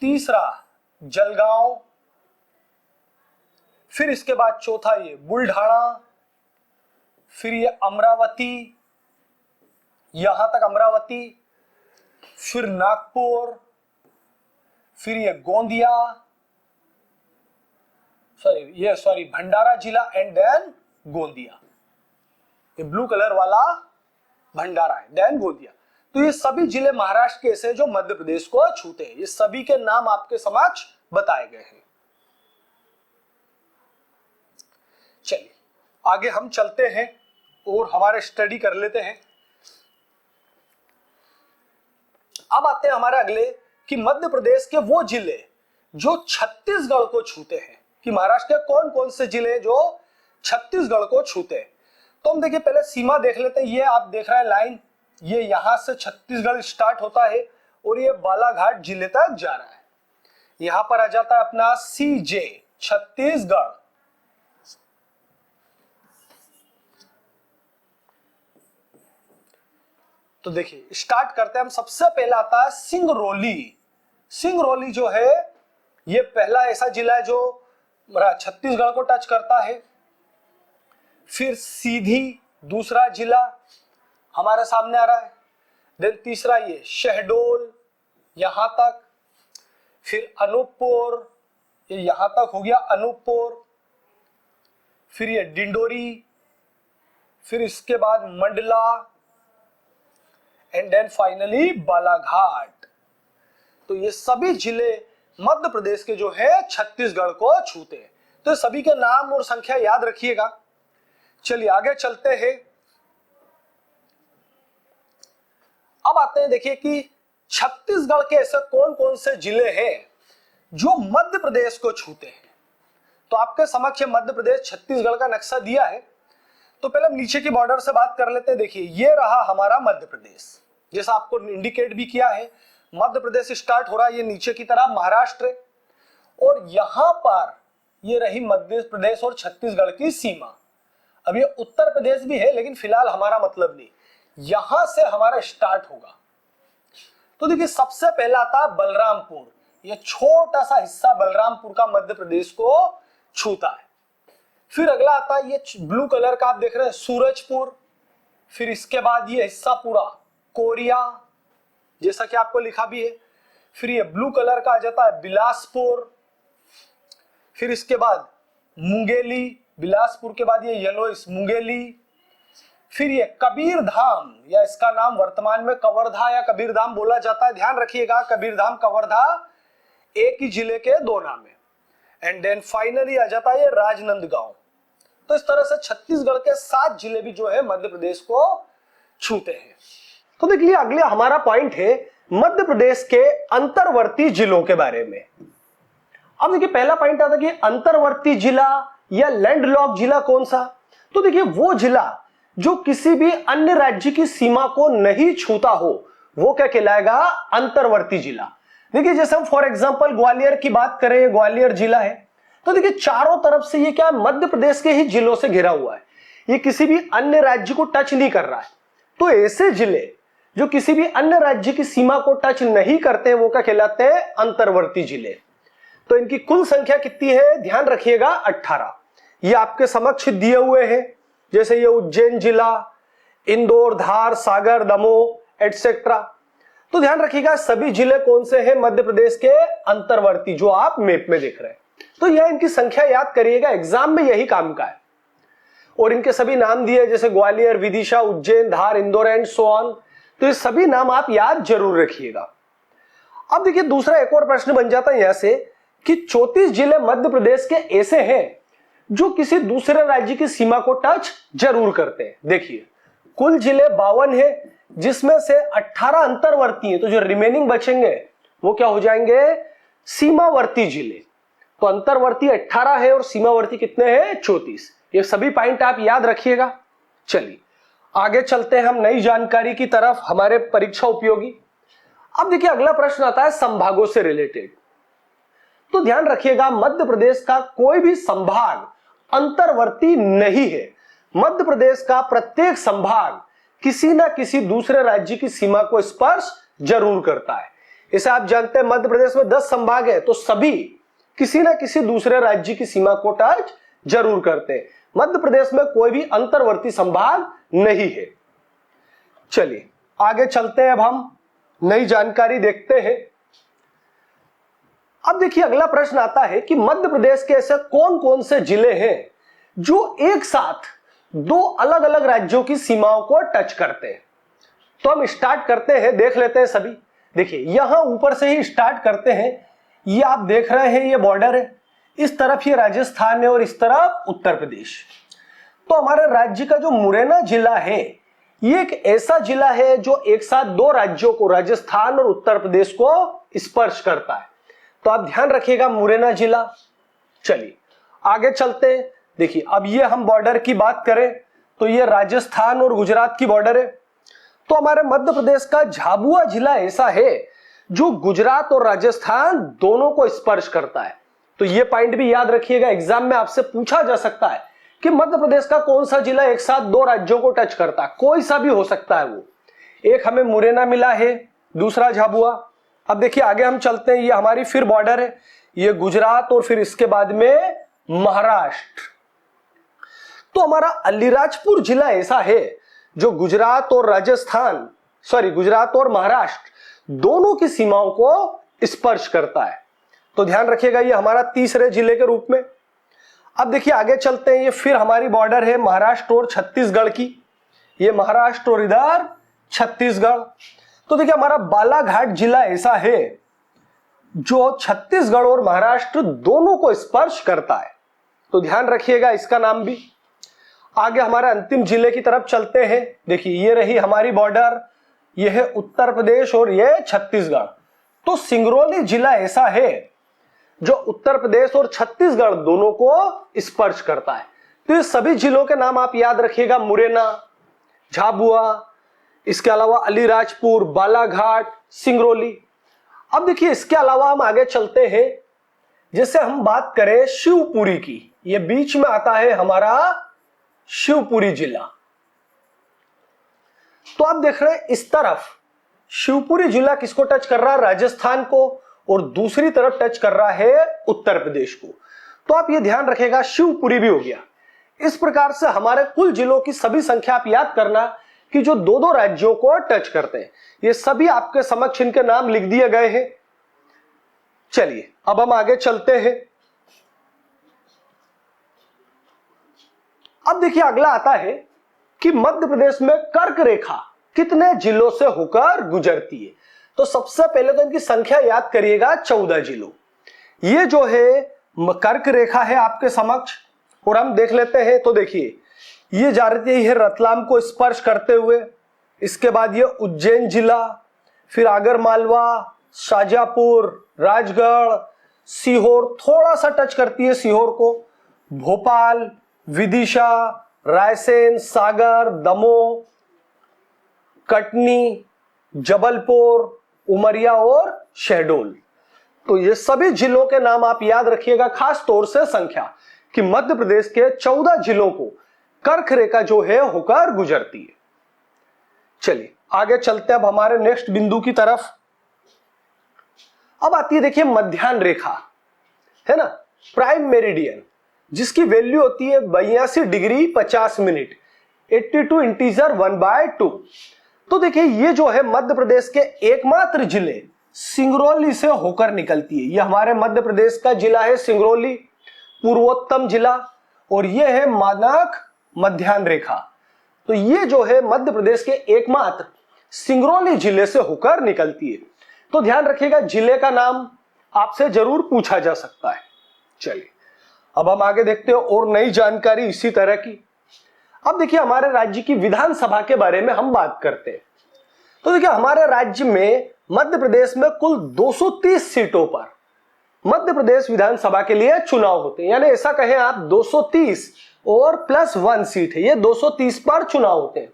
[SPEAKER 1] तीसरा जलगांव, फिर इसके बाद चौथा ये बुल्ढाना, फिर ये अमरावती, यहां तक अमरावती, फिर नागपुर, फिर ये गोंदिया, सॉरी भंडारा जिला एंड देन गोंदिया। ये ब्लू कलर वाला भंडारा है, देन गोंदिया। तो ये सभी जिले महाराष्ट्र के ऐसे जो मध्य प्रदेश को छूते हैं। ये सभी के नाम आपके समक्ष बताए गए हैं। चलिए आगे हम चलते हैं और हमारे स्टडी कर लेते हैं। अब आते हैं हमारे अगले कि मध्य प्रदेश के वो जिले जो छत्तीसगढ़ को छूते हैं, कि महाराष्ट्र के कौन कौन से जिले जो छत्तीसगढ़ को छूते हैं। तो हम देखिए पहले सीमा देख लेते हैं। ये आप देख रहे हैं लाइन, ये यहां से छत्तीसगढ़ स्टार्ट होता है और ये बालाघाट जिले तक जा रहा है। यहां पर आ जाता है अपना CJ छत्तीसगढ़। तो देखिए स्टार्ट करते हैं हम। सबसे पहला आता है सिंगरौली। सिंगरौली जो है ये पहला ऐसा जिला है जो छत्तीसगढ़ को टच करता है। फिर सीधी दूसरा जिला हमारे सामने आ रहा है। देन तीसरा ये शहडोल यहां तक, फिर अनूपपुर, ये यहां तक हो गया अनूपपुर, फिर ये डिंडोरी, फिर इसके बाद Mandla and then finally Balaghat. तो ये सभी जिले मध्य प्रदेश के जो है छत्तीसगढ़ को छूते हैं। तो सभी के नाम और संख्या याद रखिएगा। चलिए आगे चलते हैं। अब आते हैं देखिए कि छत्तीसगढ़ के ऐसे कौन कौन से जिले हैं जो मध्य प्रदेश को छूते हैं। तो आपके समक्ष मध्य प्रदेश छत्तीसगढ़ का नक्शा दिया है। तो पहले हम नीचे की बॉर्डर से बात कर लेते हैं। देखिए ये रहा हमारा मध्य प्रदेश, जैसा आपको इंडिकेट भी किया है। मध्य प्रदेश स्टार्ट हो रहा है ये नीचे की तरफ महाराष्ट्र, और यहां पर ये रही मध्य प्रदेश और छत्तीसगढ़ की सीमा। अब ये उत्तर प्रदेश भी है लेकिन फिलहाल हमारा मतलब नहीं, यहां से हमारा स्टार्ट होगा। तो देखिए सबसे पहला आता है बलरामपुर। ये छोटा सा हिस्सा बलरामपुर का मध्य प्रदेश को छूता है। फिर अगला आता है ये ब्लू कलर का आप देख रहे हैं सूरजपुर। फिर इसके बाद ये हिस्सा पूरा कोरिया, जैसा कि आपको लिखा भी है। फिर ये ब्लू कलर का आ जाता है बिलासपुर। फिर इसके बाद मुंगेली, बिलासपुर के बाद ये येलो मुंगेली। फिर ये कबीरधाम, या इसका नाम वर्तमान में कवर्धा या कबीरधाम बोला जाता है। ध्यान रखिएगा कबीरधाम कवर्धा एक ही जिले के दो नाम है। एंड देन फाइनली आ जाता है ये राजनांदगांव। तो इस तरह से छत्तीसगढ़ के 7 जिले भी जो है मध्य प्रदेश को छूते हैं। तो देखिए अगले हमारा पॉइंट है मध्य प्रदेश के अंतर्वर्ती जिलों के बारे में। अब देखिए पहला पॉइंट आता है कि अंतर्वर्ती जिला या लैंडलॉक जिला कौन सा। तो देखिए वो जिला जो किसी भी अन्य राज्य की सीमा को नहीं छूता हो वो क्या कहलाएगा, अंतर्वर्ती जिला। देखिए जैसे हम फॉर एग्जांपल ग्वालियर की बात करें, ग्वालियर जिला है, तो देखिए चारों तरफ से ये क्या मध्य प्रदेश के ही जिलों से घिरा हुआ है, ये किसी भी अन्य राज्य को टच नहीं कर रहा है। तो ऐसे जिले जो किसी भी अन्य राज्य की सीमा को टच नहीं करते वो क्या कहलाते हैं, अंतर्वर्ती जिले। तो इनकी कुल संख्या कितनी है, ध्यान रखिएगा 18। ये आपके समक्ष दिए हुए हैं, जैसे ये उज्जैन जिला, इंदौर, धार, सागर, दमोह एटसेट्रा। तो ध्यान रखिएगा सभी जिले कौन से हैं, मध्य प्रदेश के अंतर्वर्ती, जो आप मैप में देख रहे हैं। तो यह इनकी संख्या याद करिएगा, एग्जाम में यही काम का है। और इनके सभी नाम दिए जैसे ग्वालियर, विदिशा, उज्जैन, धार, इंदौर एंड सो ऑन। तो ये सभी नाम आप याद जरूर रखिएगा। अब देखिए दूसरा एक और प्रश्न बन जाता है यहां से कि 34 जिले मध्य प्रदेश के ऐसे हैं जो किसी दूसरे राज्य की सीमा को टच जरूर करते हैं। देखिए कुल जिले 52 है, जिसमें से 18 अंतर्वर्ती है, तो जो रिमेनिंग बचेंगे वो क्या हो जाएंगे, सीमावर्ती जिले। तो अंतर्वर्ती 18 है और सीमावर्ती कितने हैं, 34। ये सभी पॉइंट आप याद रखिएगा। चलिए आगे चलते हैं हम नई जानकारी की तरफ, हमारे परीक्षा उपयोगी। अब देखिए अगला प्रश्न आता है संभागों से रिलेटेड। तो ध्यान रखिएगा मध्य प्रदेश का कोई भी संभाग अंतर्वर्ती नहीं है। मध्य प्रदेश का प्रत्येक संभाग किसी ना किसी दूसरे राज्य की सीमा को स्पर्श जरूर करता है। इसे आप जानते हैं मध्य प्रदेश में 10 संभाग है, तो सभी किसी ना किसी दूसरे राज्य की सीमा को टच जरूर करते हैं। मध्य प्रदेश में कोई भी अंतर्वर्ती संभाग नहीं है। चलिए आगे चलते हैं, अब हम नई जानकारी देखते हैं। अब देखिए अगला प्रश्न आता है कि मध्य प्रदेश के ऐसे कौन कौन से जिले हैं जो एक साथ 2 अलग अलग राज्यों की सीमाओं को टच करते हैं। तो हम स्टार्ट करते हैं, देख लेते हैं सभी। देखिए यहां ऊपर से ही स्टार्ट करते हैं। ये आप देख रहे हैं, ये बॉर्डर है, इस तरफ ये राजस्थान है और इस तरफ उत्तर प्रदेश। तो हमारे राज्य का जो मुरैना जिला है, ये एक ऐसा जिला है जो एक साथ 2 राज्यों को, राजस्थान और उत्तर प्रदेश को स्पर्श करता है। तो आप ध्यान रखिएगा मुरैना जिला। चलिए आगे चलते हैं। देखिए अब ये हम बॉर्डर की बात करें तो ये राजस्थान और गुजरात की बॉर्डर है। तो हमारे मध्य प्रदेश का झाबुआ जिला ऐसा है जो गुजरात और राजस्थान दोनों को स्पर्श करता है। तो ये पॉइंट भी याद रखिएगा, एग्जाम में आपसे पूछा जा सकता है कि मध्य प्रदेश का कौन सा जिला एक साथ 2 राज्यों को टच करता है। कोई सा भी हो सकता है वो। एक हमें मुरैना मिला है, दूसरा झाबुआ। अब देखिए आगे हम चलते हैं, ये हमारी फिर बॉर्डर है, ये गुजरात और फिर इसके बाद में महाराष्ट्र। तो हमारा अलीराजपुर जिला ऐसा है जो गुजरात और गुजरात और महाराष्ट्र दोनों की सीमाओं को स्पर्श करता है। तो ध्यान रखिएगा ये हमारा तीसरे जिले के रूप में। अब देखिए आगे चलते हैं, ये फिर हमारी बॉर्डर है महाराष्ट्र और छत्तीसगढ़ की। ये महाराष्ट्र और इधर छत्तीसगढ़। तो देखिए हमारा बालाघाट जिला ऐसा है जो छत्तीसगढ़ और महाराष्ट्र दोनों को स्पर्श करता है। तो ध्यान रखिएगा इसका नाम भी। आगे हमारे अंतिम जिले की तरफ चलते हैं। देखिए ये रही हमारी बॉर्डर, ये है उत्तर प्रदेश और ये छत्तीसगढ़। तो सिंगरौली जिला ऐसा है जो उत्तर प्रदेश और छत्तीसगढ़ दोनों को स्पर्श करता है। तो ये सभी जिलों के नाम आप याद रखिएगा, मुरैना, झाबुआ, इसके अलावा अलीराजपुर, बालाघाट, सिंगरौली। अब देखिए इसके अलावा हम आगे चलते हैं, जैसे हम बात करें शिवपुरी की, ये बीच में आता है हमारा शिवपुरी जिला। तो आप देख रहे हैं इस तरफ शिवपुरी जिला किसको टच कर रहा है, राजस्थान को, और दूसरी तरफ टच कर रहा है उत्तर प्रदेश को। तो आप ये ध्यान रखेगा शिवपुरी भी हो गया। इस प्रकार से हमारे कुल जिलों की सभी संख्या आप याद करना कि जो 2-2 राज्यों को टच करते हैं। ये सभी आपके समक्ष इनके नाम लिख दिए गए हैं। चलिए अब हम आगे चलते हैं। अब देखिए अगला आता है कि मध्य प्रदेश में कर्क रेखा कितने जिलों से होकर गुजरती है। तो सबसे पहले तो इनकी संख्या याद करिएगा, 14 जिलों। ये जो है कर्क रेखा है आपके समक्ष, और हम देख लेते हैं। तो देखिए ये जा रही है रतलाम को स्पर्श करते हुए, इसके बाद ये उज्जैन जिला, फिर आगरमालवा, शाजापुर, राजगढ़, सीहोर थोड़ा सा टच करती है सीहोर को, भोपाल, विदिशा, रायसेन, सागर, दमोह, कटनी, जबलपुर, उमरिया और शहडोल। तो ये सभी जिलों के नाम आप याद रखिएगा, खास तौर से संख्या कि मध्य प्रदेश के 14 जिलों को कर्क रेखा जो है होकर गुजरती है। चलिए आगे चलते हैं अब हमारे नेक्स्ट बिंदु की तरफ। अब आती है देखिए मध्याह्न रेखा, है ना, प्राइम मेरिडियन, जिसकी वैल्यू होती है 82 डिग्री 50 मिनट, 82 इंटीजर 1/2। तो देखिए ये जो है मध्य प्रदेश के एकमात्र जिले सिंगरौली से होकर निकलती है। ये हमारे मध्य प्रदेश का जिला है सिंगरौली, पूर्वोत्तम जिला, और ये है मानक मध्यान्ह रेखा। तो ये जो है मध्य प्रदेश के एकमात्र सिंगरौली जिले से होकर निकलती है। तो ध्यान रखिएगा, जिले का नाम आपसे जरूर पूछा जा सकता है। चलिए अब हम आगे देखते हैं और नई जानकारी इसी तरह की। अब देखिए हमारे राज्य की विधानसभा के बारे में हम बात करते हैं। तो देखिए हमारे राज्य में मध्य प्रदेश में कुल 230 सीटों पर मध्य प्रदेश विधानसभा के लिए चुनाव होते हैं। यानी ऐसा कहें आप 230 और +1 सीट है, ये 230 पर चुनाव होते हैं।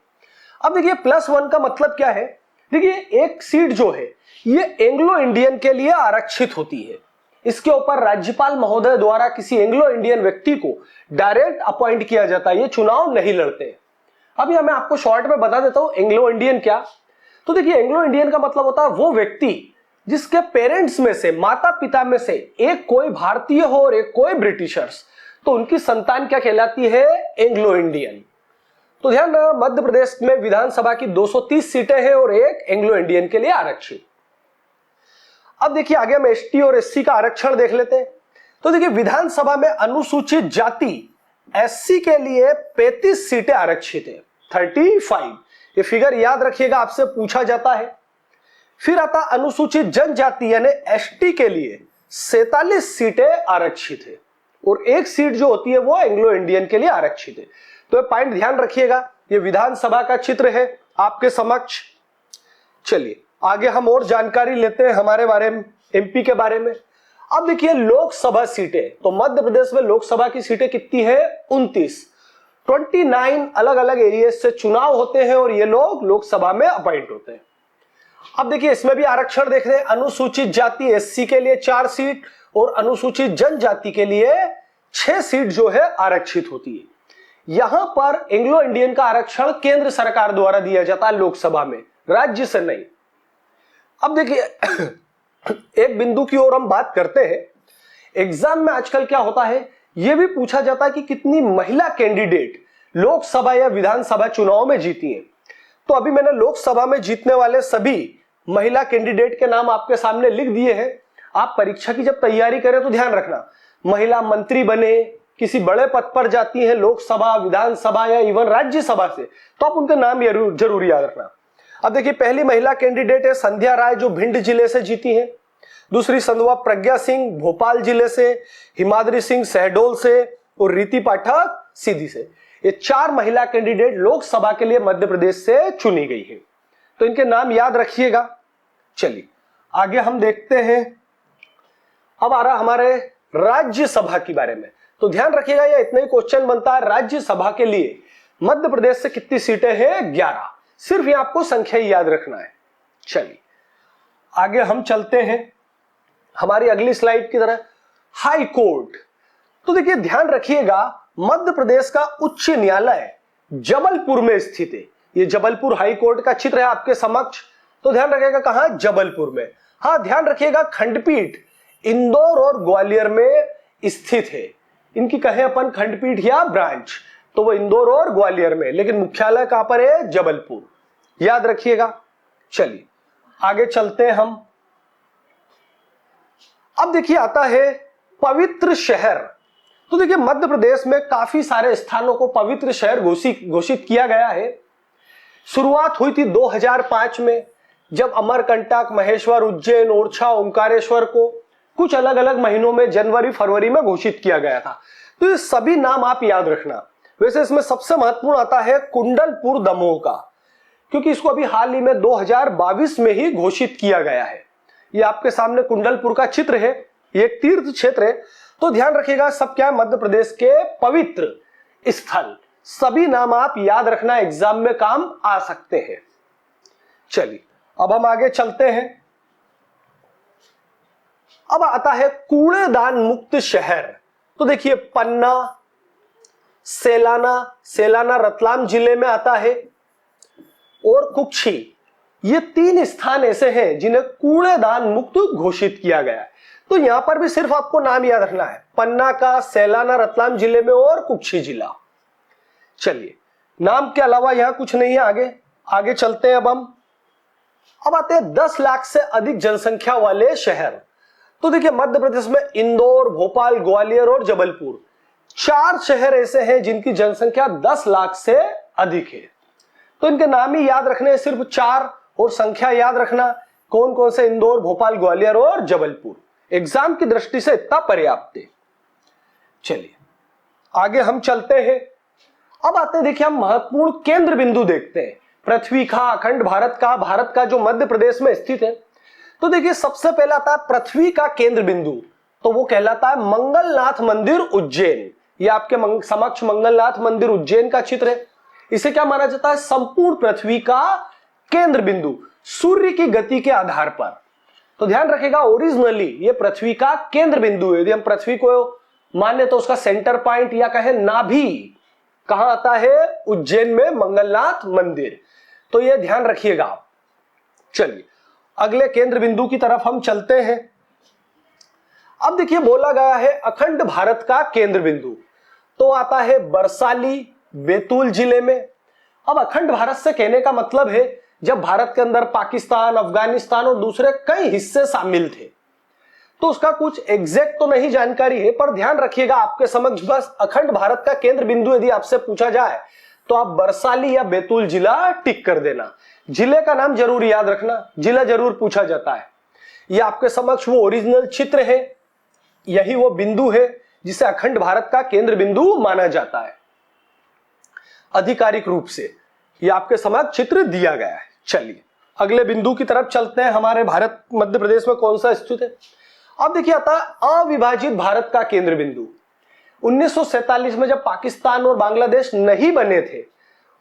[SPEAKER 1] अब देखिए +1 का मतलब क्या है? देखिए एक सीट जो है ये एंग्लो इंडियन के लिए आरक्षित होती है। इसके ऊपर राज्यपाल महोदय द्वारा किसी एंग्लो इंडियन व्यक्ति को डायरेक्ट अपॉइंट किया जाता है, ये चुनाव नहीं लड़ते। अभी मैं आपको शॉर्ट में बता देता हूं एंग्लो इंडियन क्या। तो देखिए एंग्लो इंडियन का मतलब होता है वो व्यक्ति जिसके पेरेंट्स में से, माता पिता में से एक कोई भारतीय हो और एक कोई ब्रिटिशर्स, तो उनकी संतान क्या कहलाती है? Anglo Indian. तो ध्यान रखना मध्य प्रदेश में विधानसभा की 230 सीटें हैं और एक एंग्लो इंडियन के लिए आरक्षित। अब देखिए आगे हम एसटी और एससी का आरक्षण देख लेते हैं। तो देखिए विधानसभा में अनुसूचित जाति एससी के लिए 35 सीटें आरक्षित है, 35। ये फिगर याद रखिएगा, आपसे पूछा जाता है। फिर आता अनुसूचित जनजाति यानी एसटी के लिए 47 सीटें आरक्षित है और एक सीट जो होती है वो एंग्लो इंडियन के लिए आरक्षित है। तो ये पॉइंट ध्यान रखिएगा, ये विधानसभा का चित्र है आपके समक्ष। चलिए आगे हम और जानकारी लेते हैं हमारे बारे में, एमपी के बारे में। अब देखिए लोकसभा सीटें, तो मध्य प्रदेश में लोकसभा की सीटें कितनी है? 29 अलग अलग एरिया से चुनाव होते हैं और ये लोग लोकसभा में अपॉइंट होते हैं। अब देखिए इसमें भी आरक्षण देख रहे हैं। अनुसूचित जाति एससी के लिए 4 सीट और अनुसूचित जनजाति के लिए 6 सीट जो है आरक्षित होती है। यहां पर एंग्लो इंडियन का आरक्षण केंद्र सरकार द्वारा दिया जाता है लोकसभा में, राज्य से नहीं। अब देखिए एक बिंदु की ओर हम बात करते हैं। एग्जाम में आजकल क्या होता है, यह भी पूछा जाता है कि कितनी महिला कैंडिडेट लोकसभा या विधानसभा चुनाव में जीती हैं। तो अभी मैंने लोकसभा में जीतने वाले सभी महिला कैंडिडेट के नाम आपके सामने लिख दिए हैं। आप परीक्षा की जब तैयारी करें तो ध्यान रखना, महिला मंत्री बने, किसी बड़े पद पर जाती है लोकसभा, विधानसभा या इवन राज्यसभा से, तो आप उनके नाम जरूर याद रखना। अब देखिए पहली महिला कैंडिडेट है संध्या राय जो भिंड जिले से जीती है। दूसरी संध्या प्रज्ञा सिंह भोपाल जिले से, हिमाद्री सिंह शहडोल से और रीति पाठक सीधी से। ये 4 महिला कैंडिडेट लोकसभा के लिए मध्य प्रदेश से चुनी गई है, तो इनके नाम याद रखिएगा। चलिए आगे हम देखते हैं। अब आ रहा हमारे राज्यसभा के बारे में। तो ध्यान रखिएगा ये इतना ही क्वेश्चन बनता है। राज्यसभा के लिए मध्य प्रदेश से कितनी सीटें हैं? 11। सिर्फ ये आपको संख्या ही याद रखना है। चलिए आगे हम चलते हैं हमारी अगली स्लाइड की तरह। High court. तो देखिए ध्यान रखिएगा मध्य प्रदेश का उच्च न्यायालय जबलपुर में स्थित है। ये जबलपुर हाई कोर्ट का चित्र है आपके समक्ष। तो ध्यान रखिएगा कहां? जबलपुर में। हाँ ध्यान रखिएगा खंडपीठ इंदौर और ग्वालियर में स्थित है। इनकी कहें अपन खंडपीठ या ब्रांच, तो वो इंदौर और ग्वालियर में, लेकिन मुख्यालय कहां पर है? जबलपुर। याद रखिएगा। चलिए आगे चलते हैं हम। अब देखिए आता है पवित्र शहर। तो देखिए मध्य प्रदेश में काफी सारे स्थानों को पवित्र शहर घोषित किया गया है। शुरुआत हुई थी 2005 में, जब अमरकंटक, महेश्वर, उज्जैन, ओरछा, ओंकारेश्वर को कुछ अलग अलग महीनों में जनवरी फरवरी में घोषित किया गया था। तो ये सभी नाम आप याद रखना। वैसे इसमें सबसे महत्वपूर्ण आता है कुंडलपुर दमोह का, क्योंकि इसको अभी हाल ही में 2022 में ही घोषित किया गया है। ये आपके सामने कुंडलपुर का चित्र है, ये एक तीर्थ क्षेत्र है। तो ध्यान रखिएगा सब क्या है? मध्य प्रदेश के पवित्र स्थल। सभी नाम आप याद रखना, एग्जाम में काम आ सकते हैं। चलिए अब हम आगे चलते हैं। अब आता है कूड़ेदान मुक्त शहर। तो देखिए पन्ना, सेलाना रतलाम जिले में आता है और कुक्षी, ये 3 स्थान ऐसे हैं जिन्हें कूड़ेदान मुक्त घोषित किया गया है। तो यहां पर भी सिर्फ आपको नाम याद रखना है, पन्ना का, सेलाना रतलाम जिले में और कुक्षी जिला। चलिए नाम के अलावा यहां कुछ नहीं है। आगे चलते हैं। अब आते हैं 10 लाख से अधिक जनसंख्या वाले शहर। तो देखिए मध्य प्रदेश में इंदौर, भोपाल, ग्वालियर और जबलपुर 4 शहर ऐसे हैं जिनकी जनसंख्या 10 लाख से अधिक है। तो इनके नाम ही याद रखने सिर्फ 4 और संख्या याद रखना कौन कौन से, इंदौर, भोपाल, ग्वालियर और जबलपुर। एग्जाम की दृष्टि से इतना पर्याप्त है। चलिए आगे हम चलते हैं। अब आते हैं, देखिए हम महत्वपूर्ण केंद्र बिंदु देखते हैं पृथ्वी का, अखंड भारत का जो मध्य प्रदेश में स्थित है। तो देखिए सबसे पहला आता है पृथ्वी का केंद्र बिंदु, तो वो कहलाता है मंगलनाथ मंदिर उज्जैन। ये आपके समक्ष मंगलनाथ मंदिर उज्जैन का चित्र है। इसे क्या माना जाता है? संपूर्ण पृथ्वी का केंद्र बिंदु सूर्य की गति के आधार पर। तो ध्यान रखिएगा, ओरिजिनली ये पृथ्वी का केंद्र बिंदु है। यदि हम पृथ्वी को माने तो उसका सेंटर पॉइंट या कहे नाभि कहां आता है? उज्जैन में मंगलनाथ मंदिर। तो ये ध्यान रखिएगा। चलिए अगले केंद्र बिंदु की तरफ हम चलते हैं। अब देखिए बोला गया है अखंड भारत का केंद्र बिंदु, तो आता है बरसाली, बैतूल जिले में। अब अखंड भारत से कहने का मतलब है जब भारत के अंदर पाकिस्तान, अफगानिस्तान और दूसरे कई हिस्से शामिल थे। तो उसका कुछ एग्जैक्ट तो नहीं जानकारी है, पर ध्यान रखिएगा आपके समक्ष बस अखंड भारत का केंद्र बिंदु यदि आपसे पूछा जाए तो आप बरसाली या बैतूल जिला टिक कर देना। जिले का नाम जरूर याद रखना, जिला जरूर पूछा जाता है। यह आपके समक्ष वो ओरिजिनल चित्र है, यही वो बिंदु है जिसे अखंड भारत का केंद्र बिंदु माना जाता है। आधिकारिक रूप से यह आपके समक्ष चित्र दिया गया है। चलिए अगले बिंदु की तरफ चलते हैं। हमारे भारत मध्य प्रदेश में कौन सा स्थित है? अब देखिए आता है अविभाजित भारत का केंद्र बिंदु। 1947 में जब पाकिस्तान और बांग्लादेश नहीं बने थे,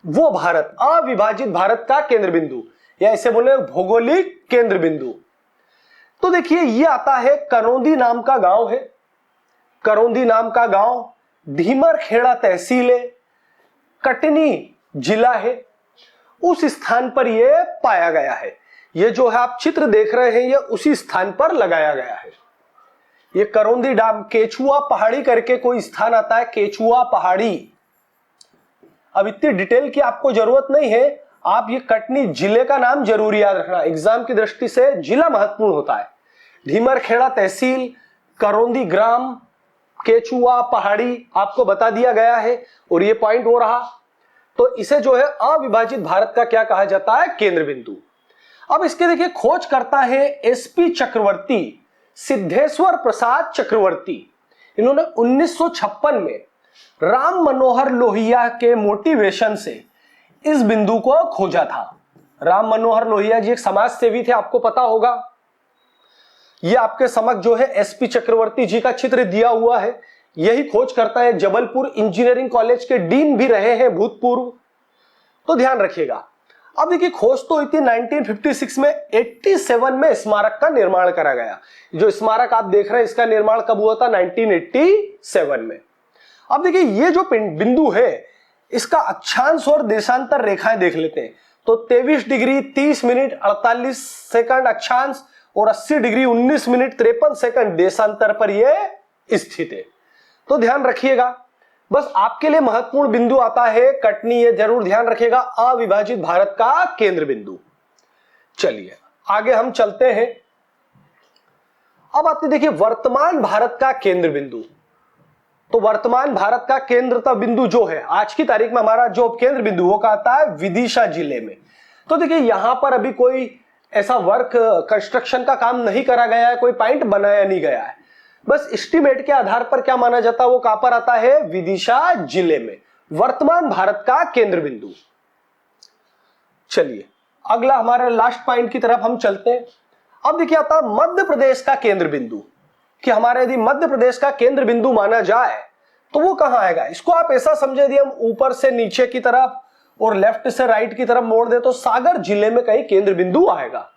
[SPEAKER 1] वो भारत अविभाजित भारत का केंद्र बिंदु या इसे बोले भौगोलिक केंद्र बिंदु। तो देखिए ये आता है करौंदी नाम का गांव है, करौंदी नाम का गांव ढीमर खेड़ा तहसील है, कटनी जिला है, उस स्थान पर यह पाया गया है। ये जो है आप चित्र देख रहे हैं, ये उसी स्थान पर लगाया गया है। ये करौंदी डैम, केचुआ पहाड़ी करके कोई स्थान आता है, केचुआ पहाड़ी। अब इतनी डिटेल की आपको जरूरत नहीं है, आप ये कटनी जिले का नाम जरूर याद रखना, एग्जाम की दृष्टि से जिला महत्वपूर्ण होता है। ढीमरखेड़ा तहसील, करौंदी ग्राम, केचुआ पहाड़ी आपको बता दिया गया है और ये पॉइंट हो रहा। तो इसे जो है अविभाजित भारत का क्या कहा जाता है? केंद्र बिंदु। अब इसके देखिए खोज करता है एसपी चक्रवर्ती, सिद्धेश्वर प्रसाद चक्रवर्ती। इन्होंने 1956 में राम मनोहर लोहिया के मोटिवेशन से इस बिंदु को खोजा था। राम मनोहर लोहिया जी एक समाज सेवी थे, आपको पता होगा। ये आपके समक्ष जो है एसपी चक्रवर्ती जी का चित्र दिया हुआ है। यही खोज करता है, जबलपुर इंजीनियरिंग कॉलेज के डीन भी रहे हैं भूतपूर्व। तो ध्यान रखिएगा। अब देखिए खोज तो हुई थी 1956 में, 87 में स्मारक का निर्माण करा गया। जो स्मारक आप देख रहे हैं इसका निर्माण कब हुआ था? 1987 में। अब देखिए ये जो बिंदु है इसका अक्षांश और देशांतर रेखाएं देख लेते हैं। तो 23 डिग्री 30 मिनट 48 सेकंड अक्षांश और 80 डिग्री 19 मिनट 53 सेकंड देशांतर पर यह स्थित है। तो ध्यान रखिएगा। बस आपके लिए महत्वपूर्ण बिंदु आता है कटनी, ये जरूर ध्यान रखिएगा, अविभाजित भारत का केंद्र बिंदु। चलिए आगे हम चलते हैं। अब आते देखिए वर्तमान भारत का केंद्र बिंदु। तो वर्तमान भारत का केंद्र बिंदु जो है आज की तारीख में हमारा जो केंद्र बिंदु वो कहता है विदिशा जिले में। तो देखिए यहां पर अभी कोई ऐसा वर्क कंस्ट्रक्शन का काम नहीं करा गया है, कोई पॉइंट बनाया नहीं गया है। बस एस्टीमेट के आधार पर क्या माना जाता है वो कहां पर आता है? विदिशा जिले में, वर्तमान भारत का केंद्र बिंदु। चलिए अगला हमारे लास्ट पॉइंट की तरफ हम चलते हैं। अब देखिए आता है मध्य प्रदेश का केंद्र बिंदु, कि हमारे यदि मध्य प्रदेश का केंद्र बिंदु माना जाए तो वो कहां आएगा? इसको आप ऐसा समझे, यदि हम ऊपर से नीचे की तरफ और लेफ्ट से राइट की तरफ मोड़ दे तो सागर जिले में कहीं केंद्र बिंदु आएगा।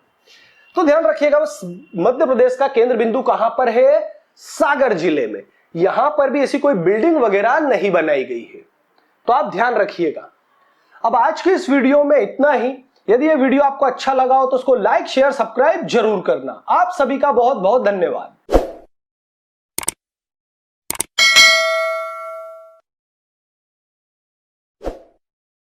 [SPEAKER 1] तो ध्यान रखिएगा बस मध्य प्रदेश का केंद्र बिंदु कहां पर है? सागर जिले में। यहां पर भी ऐसी कोई बिल्डिंग वगैरह नहीं बनाई गई है, तो आप ध्यान रखिएगा। अब आज के इस वीडियो में इतना ही। यदि यह वीडियो आपको अच्छा लगा हो तो उसको लाइक, शेयर, सब्सक्राइब जरूर करना। आप सभी का बहुत बहुत धन्यवाद।